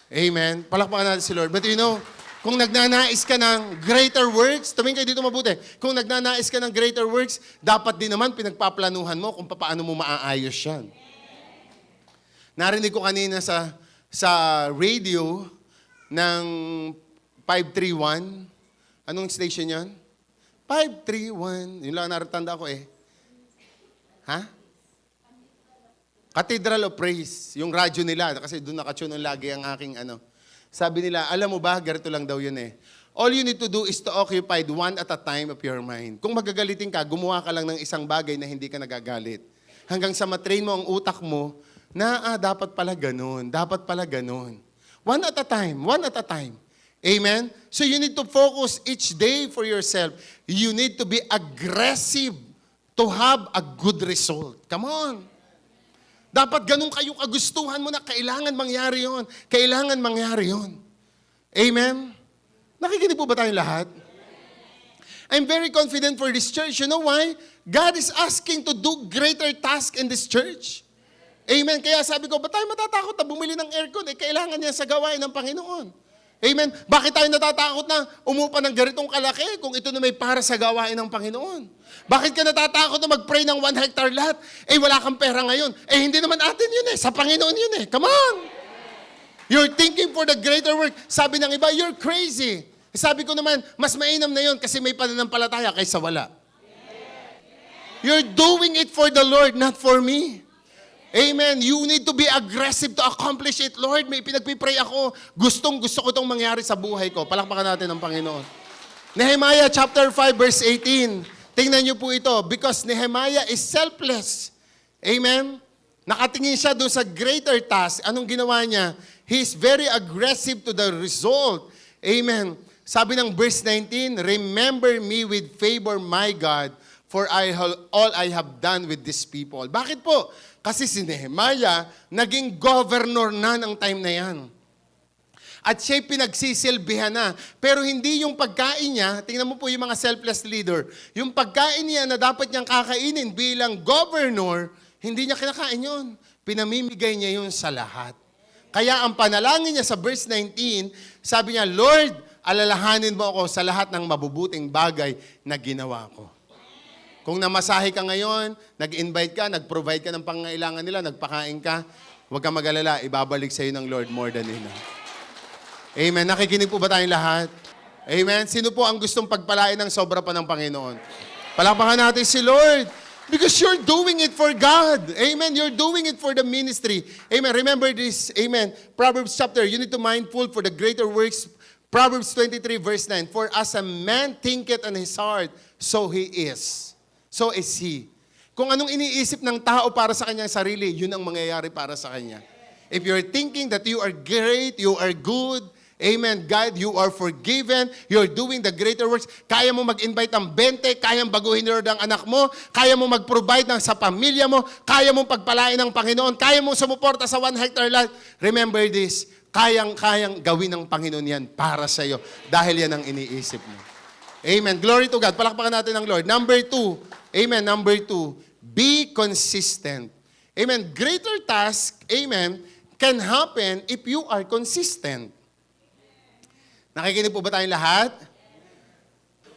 F: Amen. Palakpakan natin si Lord. But you know, kung nagnanais ka ng greater works, tumingin kayo dito mabuti. Kung nagnanais ka ng greater works, dapat din naman pinagpaplanuhan mo kung paano mo maaayos yan. Narinig ko kanina sa radio ng 531. Anong station yan? 531. Yun lang naratanda ko eh. Ha? Cathedral of Praise, yung radyo nila, kasi doon nakatune lagi ang aking Sabi nila, alam mo ba, ganito lang daw yun eh. All you need to do is to occupy one at a time of your mind. Kung magagalitin ka, gumawa ka lang ng isang bagay na hindi ka nagagalit. Hanggang sa matrain mo ang utak mo na dapat pala ganun, dapat pala ganun. One at a time, one at a time. Amen? So you need to focus each day for yourself. You need to be aggressive to have a good result. Come on. Dapat ganun kayo kagustuhan mo na kailangan mangyari yon. Kailangan mangyari yon. Amen? Nakikinig po ba tayong lahat? I'm very confident for this church. You know why? God is asking to do greater task in this church. Amen. Kaya sabi ko, ba't tayo matatakot na bumili ng aircon? Kailangan niya sa gawain ng Panginoon. Amen. Bakit tayo natatakot na umupa ng ganitong kalaki kung ito na may para sa gawain ng Panginoon? Bakit ka natatakot na mag-pray ng 1 hectare lot? Wala kang pera ngayon. Hindi naman atin yun sa Panginoon yun Come on! You're thinking for the greater work. Sabi ng iba, you're crazy. Sabi ko naman, mas mainam na yun kasi may pananampalataya kaysa wala. You're doing it for the Lord, not for me. Amen. You need to be aggressive to accomplish it. Lord, may pinagpipray ako. Gusto ko itong mangyari sa buhay ko. Palakpakan natin ang Panginoon. Nehemiah chapter 5 verse 18. Tingnan niyo po ito. Because Nehemiah is selfless. Amen. Nakatingin siya doon sa greater task. Anong ginawa niya? He's very aggressive to the result. Amen. Sabi ng verse 19, remember me with favor, my God, for all I have done with these people. Bakit po? Kasi si Nehemiah, naging governor na ng time na yan. At siya'y pinagsisilbihan na. Pero hindi yung pagkain niya, tingnan mo po yung mga selfless leader, yung pagkain niya na dapat niyang kakainin bilang governor, hindi niya kinakain yun. Pinamimigay niya yun sa lahat. Kaya ang panalangin niya sa verse 19, sabi niya, Lord, alalahanin mo ako sa lahat ng mabubuting bagay na ginawa ko. Kung namasahe ka ngayon, nag-invite ka, nag-provide ka ng pangangailangan nila, nagpakain ka, huwag kang mag-alala, ibabalik sa iyo ng Lord more than enough. Amen. Nakikinig po ba tayong lahat? Amen. Sino po ang gustong pagpalain ng sobra pa ng Panginoon? Palakpakan natin si Lord. Because you're doing it for God. Amen. You're doing it for the ministry. Amen. Remember this. Amen. Proverbs chapter, you need to mindful for the greater works. Proverbs 23 verse 9, for as a man thinketh in his heart, so he is. So is he. Kung anong iniisip ng tao para sa kanyang sarili, yun ang mangyayari para sa kanya. If you're thinking that you are great, you are good, amen, God, you are forgiven, you're doing the greater works, kaya mo mag-invite ng 20, kaya mong baguhin ni Lord ang anak mo, kaya mo mag-provide ng sa pamilya mo, kaya mong pagpalain ng Panginoon, kaya mong sumuporta sa 1 hectare lot. Remember this, kayang-kayang gawin ng Panginoon yan para sa iyo dahil yan ang iniisip mo. Amen. Glory to God. Palakpakan natin ng Lord. Number 2. Amen. Number 2. Be consistent. Amen. Greater task, amen, can happen if you are consistent. Nakikinig po ba tayong lahat?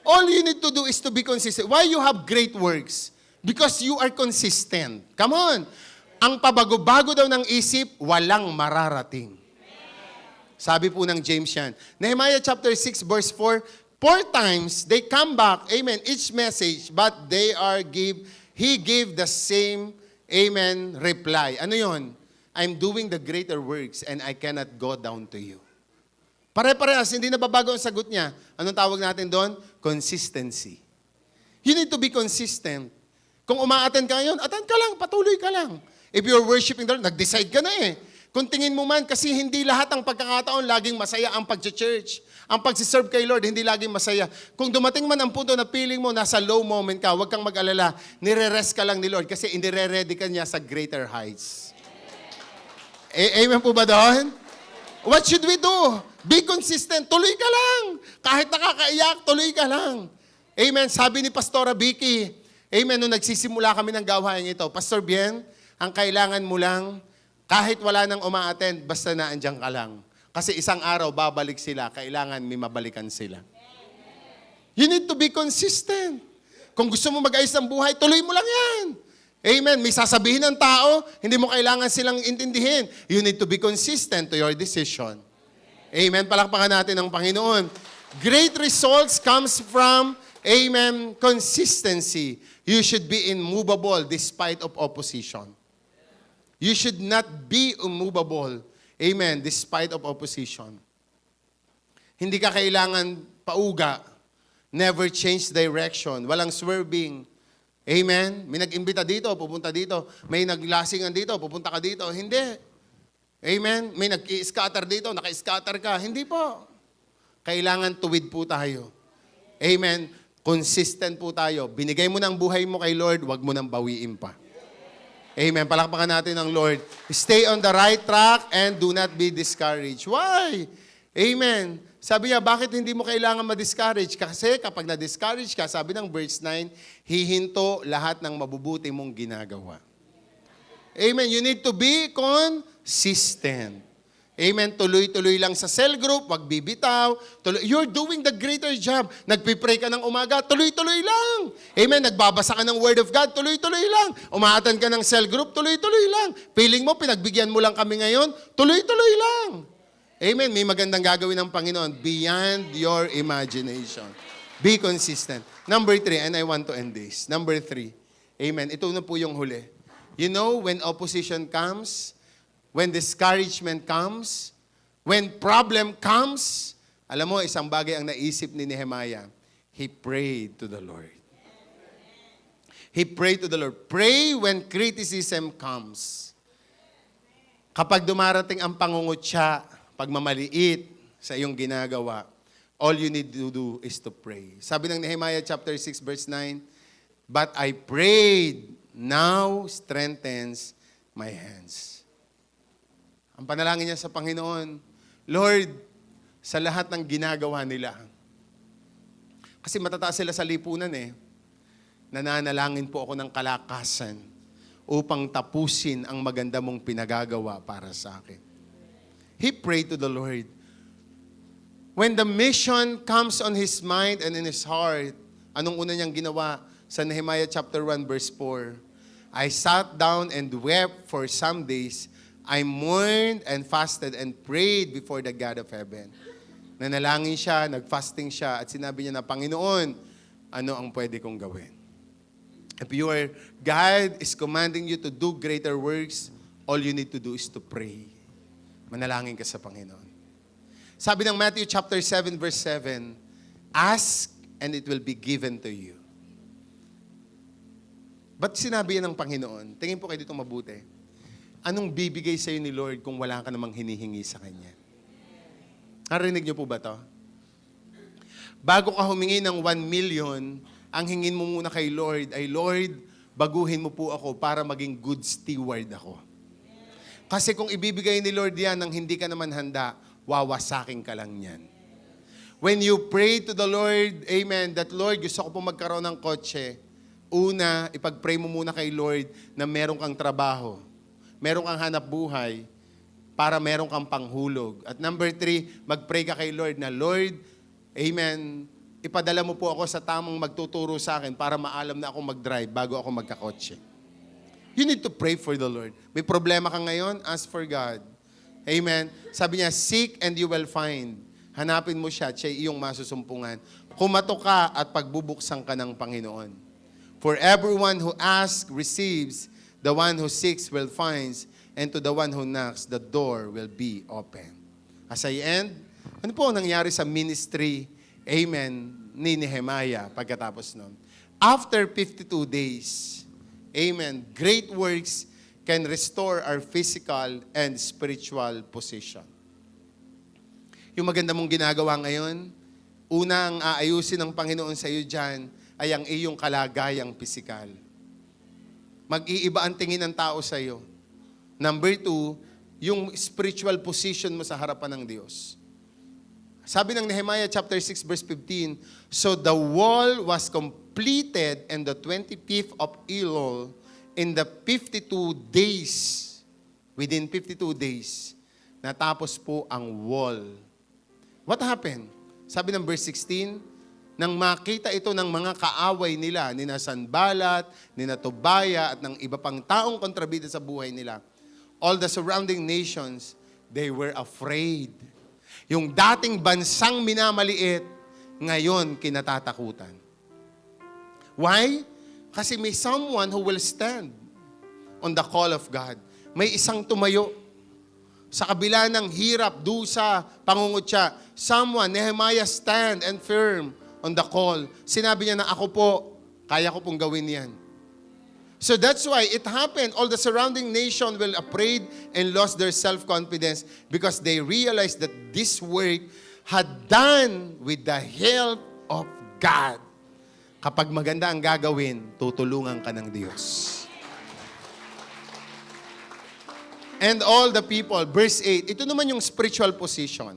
F: All you need to do is to be consistent. Why you have great works? Because you are consistent. Come on. Ang pabago-bago daw ng isip, walang mararating. Sabi po ng James yan. Nehemiah chapter 6 verse 4, 4 times they come back, amen, each message, but he gave the same, amen, reply. Ano yon? I'm doing the greater works and I cannot go down to you. Pare-parehas, hindi nababago ang sagot niya. Anong tawag natin doon? Consistency. You need to be consistent. Kung uma-attend ka ngayon, attend ka lang, patuloy ka lang. If you're worshiping the Lord, nag-decide ka na Kung tingin mo man, kasi hindi lahat ng pagkakataon laging masaya ang pag-church. Ang pag-serve kay Lord, hindi laging masaya. Kung dumating man ang punto na feeling mo, nasa low moment ka, huwag kang mag-alala, nire-rest ka lang ni Lord kasi indire-ready ka niya sa greater heights. Amen po ba doon? What should we do? Be consistent. Tuloy ka lang. Kahit nakakaiyak, tuloy ka lang. Amen. Sabi ni Pastora Vicky, amen, nung nagsisimula kami ng gawain ito, Pastor Bien, ang kailangan mo lang, kahit wala nang uma-attend, basta naandyan ka lang. Kasi isang araw, babalik sila. Kailangan may mabalikan sila. You need to be consistent. Kung gusto mo mag-ayos ng buhay, tuloy mo lang yan. Amen. May sasabihin ng tao, hindi mo kailangan silang intindihin. You need to be consistent to your decision. Amen. Palakpakan natin ang Panginoon. Great results comes from, amen, consistency. You should be immovable despite of opposition. You should not be immovable. Amen. Despite of opposition. Hindi ka kailangan pauga. Never change direction. Walang swerving. Amen. May nag-imbita dito, pupunta dito. May naglasingan dito, pupunta ka dito. Hindi. Amen. May nag-i-scatter dito, naka-scatter ka. Hindi po. Kailangan tuwid po tayo. Amen. Consistent po tayo. Binigay mo ng buhay mo kay Lord, wag mo nang bawiin pa. Amen. Palakpakan natin ang Lord. Stay on the right track and do not be discouraged. Why? Amen. Sabi niya, bakit hindi mo kailangan ma-discourage? Kasi kapag na-discourage ka, sabi ng verse 9, hihinto lahat ng mabubuti mong ginagawa. Amen. You need to be consistent. Amen. Tuloy-tuloy lang sa cell group, wag bibitaw. You're doing the greater job. Nagpipray ka ng umaga, tuloy-tuloy lang. Amen. Nagbabasa ka ng Word of God, tuloy-tuloy lang. Umaatan ka ng cell group, tuloy-tuloy lang. Feeling mo, pinagbigyan mo lang kami ngayon, tuloy-tuloy lang. Amen. May magandang gagawin ng Panginoon beyond your imagination. Be consistent. Number 3, and I want to end this. Number 3. Amen. Ito na po yung huli. You know, when opposition comes, when discouragement comes, when problem comes, alam mo, isang bagay ang naisip ni Nehemiah. He prayed to the Lord. He prayed to the Lord. Pray when criticism comes. Kapag dumarating ang pangungutya, pagmamaliit sa iyong ginagawa, all you need to do is to pray. Sabi ng Nehemiah chapter 6 verse 9, but I prayed, now strengthens my hands. Ang panalangin niya sa Panginoon, Lord, sa lahat ng ginagawa nila, kasi matataas sila sa lipunan nananalangin po ako ng kalakasan upang tapusin ang maganda mong pinagagawa para sa akin. He prayed to the Lord. When the mission comes on his mind and in his heart, anong una niyang ginawa? Sa Nehemiah chapter 1 verse 4, I sat down and wept for some days. I mourned and fasted and prayed before the God of heaven. Nanalangin siya, nagfasting siya, at sinabi niya na, Panginoon, ano ang pwede kong gawin? If your God is commanding you to do greater works, all you need to do is to pray. Manalangin ka sa Panginoon. Sabi ng Matthew chapter 7 verse 7, ask and it will be given to you. Ba't sinabi yan ng Panginoon? Tingin po kayo dito mabuti. Anong bibigay sa iyo ni Lord kung wala ka namang hinihingi sa Kanya? Narinig niyo po ba to? Bago ka humingi ng 1 million, ang hingin mo muna kay Lord ay, Lord, baguhin mo po ako para maging good steward ako. Kasi kung ibibigay ni Lord yan nang hindi ka naman handa, wawasakin ka lang yan. When you pray to the Lord, amen, that Lord, gusto ko po magkaroon ng kotse, una, ipag-pray mo muna kay Lord na meron kang trabaho, meron kang hanap buhay, para meron kang panghulog. At number 3, mag-pray ka kay Lord na, Lord, amen, ipadala mo po ako sa tamang magtuturo sa akin para maalam na ako mag-drive bago ako magkakotse. You need to pray for the Lord. May problema ka ngayon, ask for God. Amen. Sabi niya, seek and you will find. Hanapin mo siya, siya iyong masusumpungan. Kumato ka at pagbubuksan ka ng Panginoon. For everyone who asks, receives. The one who seeks will find. And to the one who knocks, the door will be open. As I end, ano po nangyari sa ministry, amen, ni Nehemiah pagkatapos nun? After 52 days, amen, great works can restore our physical and spiritual position. Yung maganda mong ginagawa ngayon, unang aayusin ng Panginoon sa iyo dyan ay ang iyong kalagayang pisikal. Mag-iiba ang tingin ng tao sa iyo. Number 2, yung spiritual position mo sa harapan ng Diyos. Sabi ng Nehemiah chapter 6 verse 15, so the wall was completed in the 25th of Elul in the 52 days. Within 52 days, natapos po ang wall. What happened? Sabi ng verse 16, nang makita ito ng mga kaaway nila, ni Sanballat, ni Tobia, at ng iba pang taong kontrabida sa buhay nila, all the surrounding nations, they were afraid. Yung dating bansang minamaliit, ngayon kinatatakutan. Why? Kasi may someone who will stand on the call of God. May isang tumayo sa kabila ng hirap, dusa, pangungutya. Someone, Nehemiah, stand and firm on the call. Sinabi niya na ako po, kaya ko pong gawin yan. So that's why it happened. All the surrounding nation will afraid and lost their self-confidence because they realized that this work had done with the help of God. Kapag maganda ang gagawin, tutulungan ka ng Diyos. And all the people, verse 8, ito naman yung spiritual position.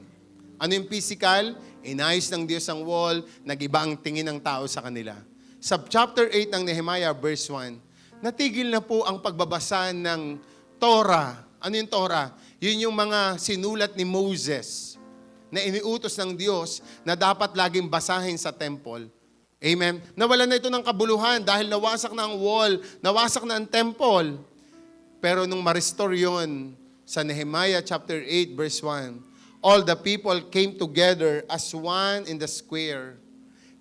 F: Ano yung physical? Inayos ng Diyos ang wall, nag-iba ang tingin ng tao sa kanila. Sa chapter 8 ng Nehemiah, verse 1, natigil na po ang pagbabasa ng Torah. Ano yung Torah? Yun yung mga sinulat ni Moses na iniutos ng Diyos na dapat laging basahin sa temple. Amen? Nawala na ito ng kabuluhan dahil nawasak na ang wall, nawasak na ang temple. Pero nung ma-restore yun sa Nehemiah chapter 8 verse 1, all the people came together as one in the square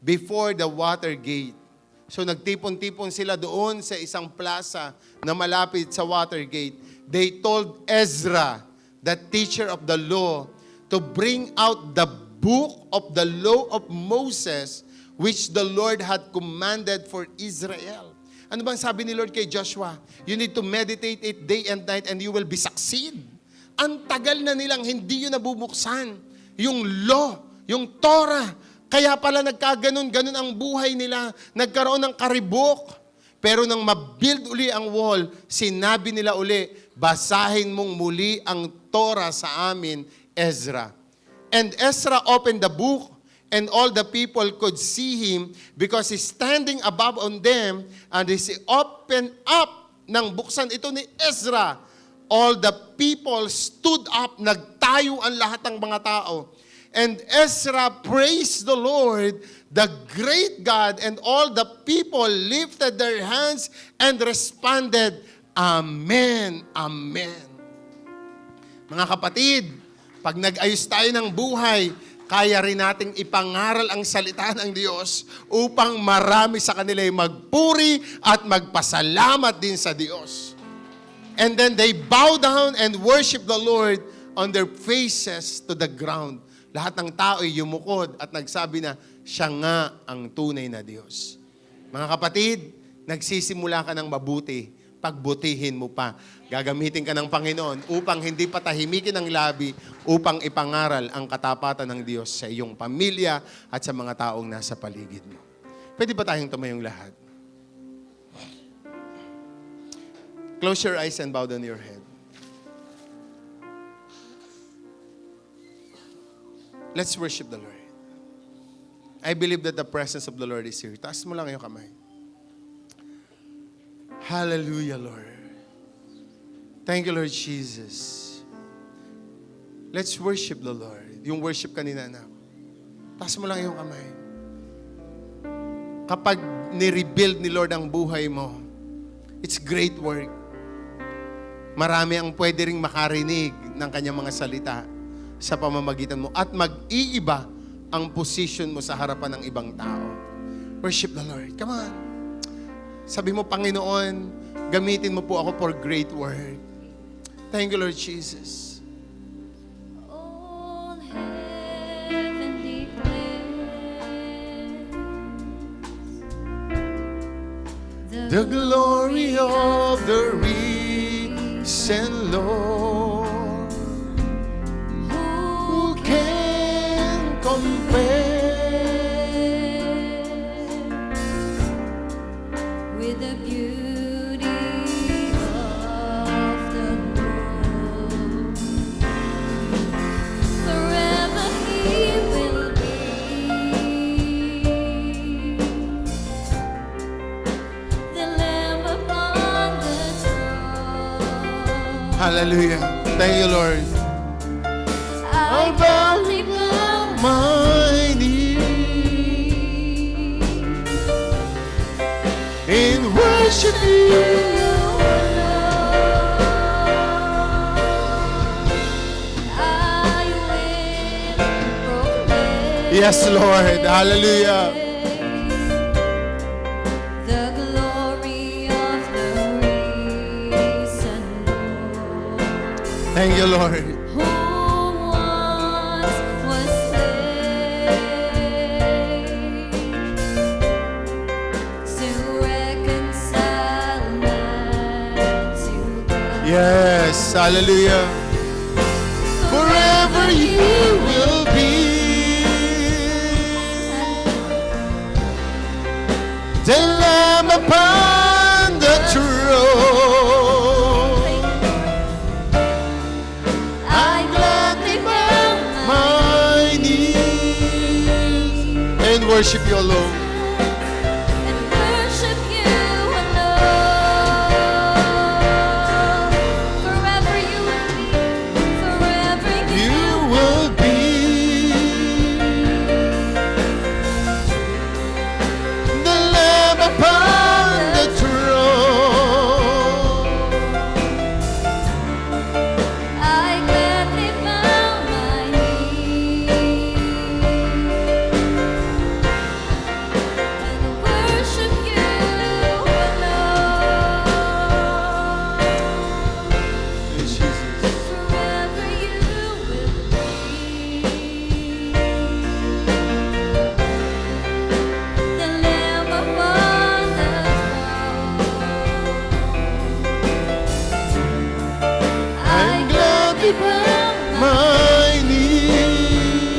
F: before the water gate. So nagtipon-tipon sila doon sa isang plaza na malapit sa water gate. They told Ezra, the teacher of the law, to bring out the book of the law of Moses, which the Lord had commanded for Israel. Ano bang sabi ni Lord kay Joshua? You need to meditate it day and night and you will be succeed. Ang tagal na nilang hindi yun nabubuksan. Yung law, yung Torah. Kaya pala nagkaganon-ganon ang buhay nila. Nagkaroon ng karibok. Pero nang mabuild uli ang wall, sinabi nila uli, basahin mong muli ang Torah sa amin, Ezra. And Ezra opened the book, and all the people could see him because he's standing above on them, and he opened up nang buksan ito ni Ezra. All the people stood up, nagtayo ang lahat ng mga tao. And Ezra praised the Lord, the great God, and all the people lifted their hands and responded, Amen, Amen. Mga kapatid, pag nag-ayos tayo ng buhay, kaya rin nating ipangaral ang salita ng Diyos upang marami sa kanila ay magpuri at magpasalamat din sa Diyos. And then they bow down and worship the Lord on their faces to the ground. Lahat ng tao ay yumukod at nagsabi na, siya nga ang tunay na Diyos. Mga kapatid, nagsisimula ka ng mabuti, pagbutihin mo pa. Gagamitin ka ng Panginoon upang hindi patahimikin ang labi, upang ipangaral ang katapatan ng Diyos sa iyong pamilya at sa mga taong nasa paligid mo. Pwede ba tayong tumayong lahat? Close your eyes and bow down your head. Let's worship the Lord. I believe that the presence of the Lord is here. Taas mo lang yung kamay. Hallelujah, Lord. Thank you, Lord Jesus. Let's worship the Lord. Yung worship kanina na. Taas mo lang yung kamay. Kapag ni-rebuild ni Lord ang buhay mo, it's great work. Marami ang pwede ring makarinig ng kanyang mga salita sa pamamagitan mo at mag-iiba ang position mo sa harapan ng ibang tao. Worship the Lord. Come on. Sabi mo, Panginoon, gamitin mo po ako for great work. Thank you, Lord Jesus.
C: All heaven declares
F: The glory of the risen Lord. Who can compare
C: with the beauty of the Lord? Forever He will be the Lamb upon the throne.
F: Hallelujah. Thank you, Lord.
C: I boldly bow
F: My knee in worship you. Yes, Lord. Hallelujah.
C: The glory of the risen Lord,
F: Thank you, Lord.
C: who once was slain to reconcile man to God.
F: Yes, hallelujah. Forever you will be the Lamb upon the throne.
C: I gladly bow
F: My worship you alone.
C: and worship you alone. Forever you will be, forever
F: You will be the Lamb upon the throne.
C: I gladly bow my knee and worship you alone.
F: Jesus.
C: Forever you will be the Lamb upon the throne. I gladly bow
F: My knees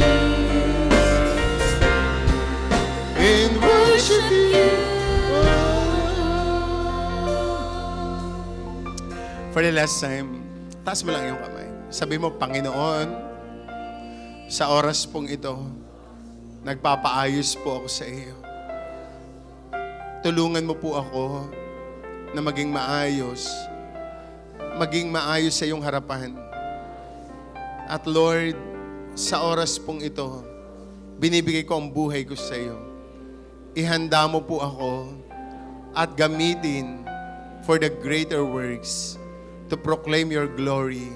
F: and worship you. For the last time, taas mo lang yung kamay. Sabi mo, Panginoon, sa oras pong ito, nagpapaayos po ako sa iyo. Tulungan mo po ako na maging maayos sa iyong harapan. At Lord, sa oras pong ito, binibigay ko ang buhay ko sa iyo. Ihanda mo po ako at gamitin for the greater works to proclaim your glory,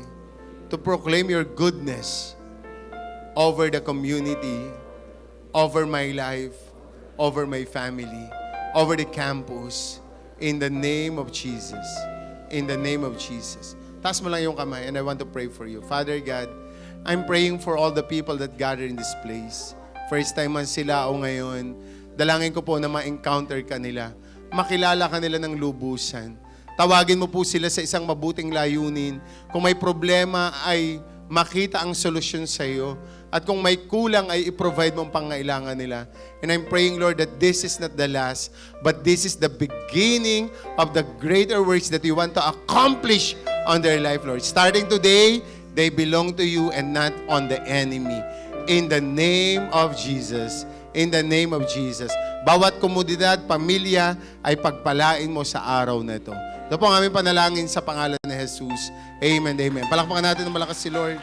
F: to proclaim your goodness over the community, over my life, over my family, over the campus, in the name of Jesus. In the name of Jesus. Taas mo lang yung kamay and I want to pray for you. Father God, I'm praying for all the people that gather in this place. First time man sila o ngayon, dalangin ko po na ma-encounter ka nila. Makilala ka nila ng lubusan. Tawagin mo po sila sa isang mabuting layunin. Kung may problema ay makita ang solusyon sa iyo. At kung may kulang ay i-provide mo ang pangailangan nila. And I'm praying, Lord, that this is not the last, but this is the beginning of the greater works that you want to accomplish on their life, Lord. Starting today, they belong to you and not on the enemy. In the name of Jesus. In the name of Jesus. Bawat komunidad, pamilya ay pagpalain mo sa araw na ito. Ito po ang aming panalangin sa pangalan ni Jesus. Amen, amen. Palakpakan natin ng malakas si Lord.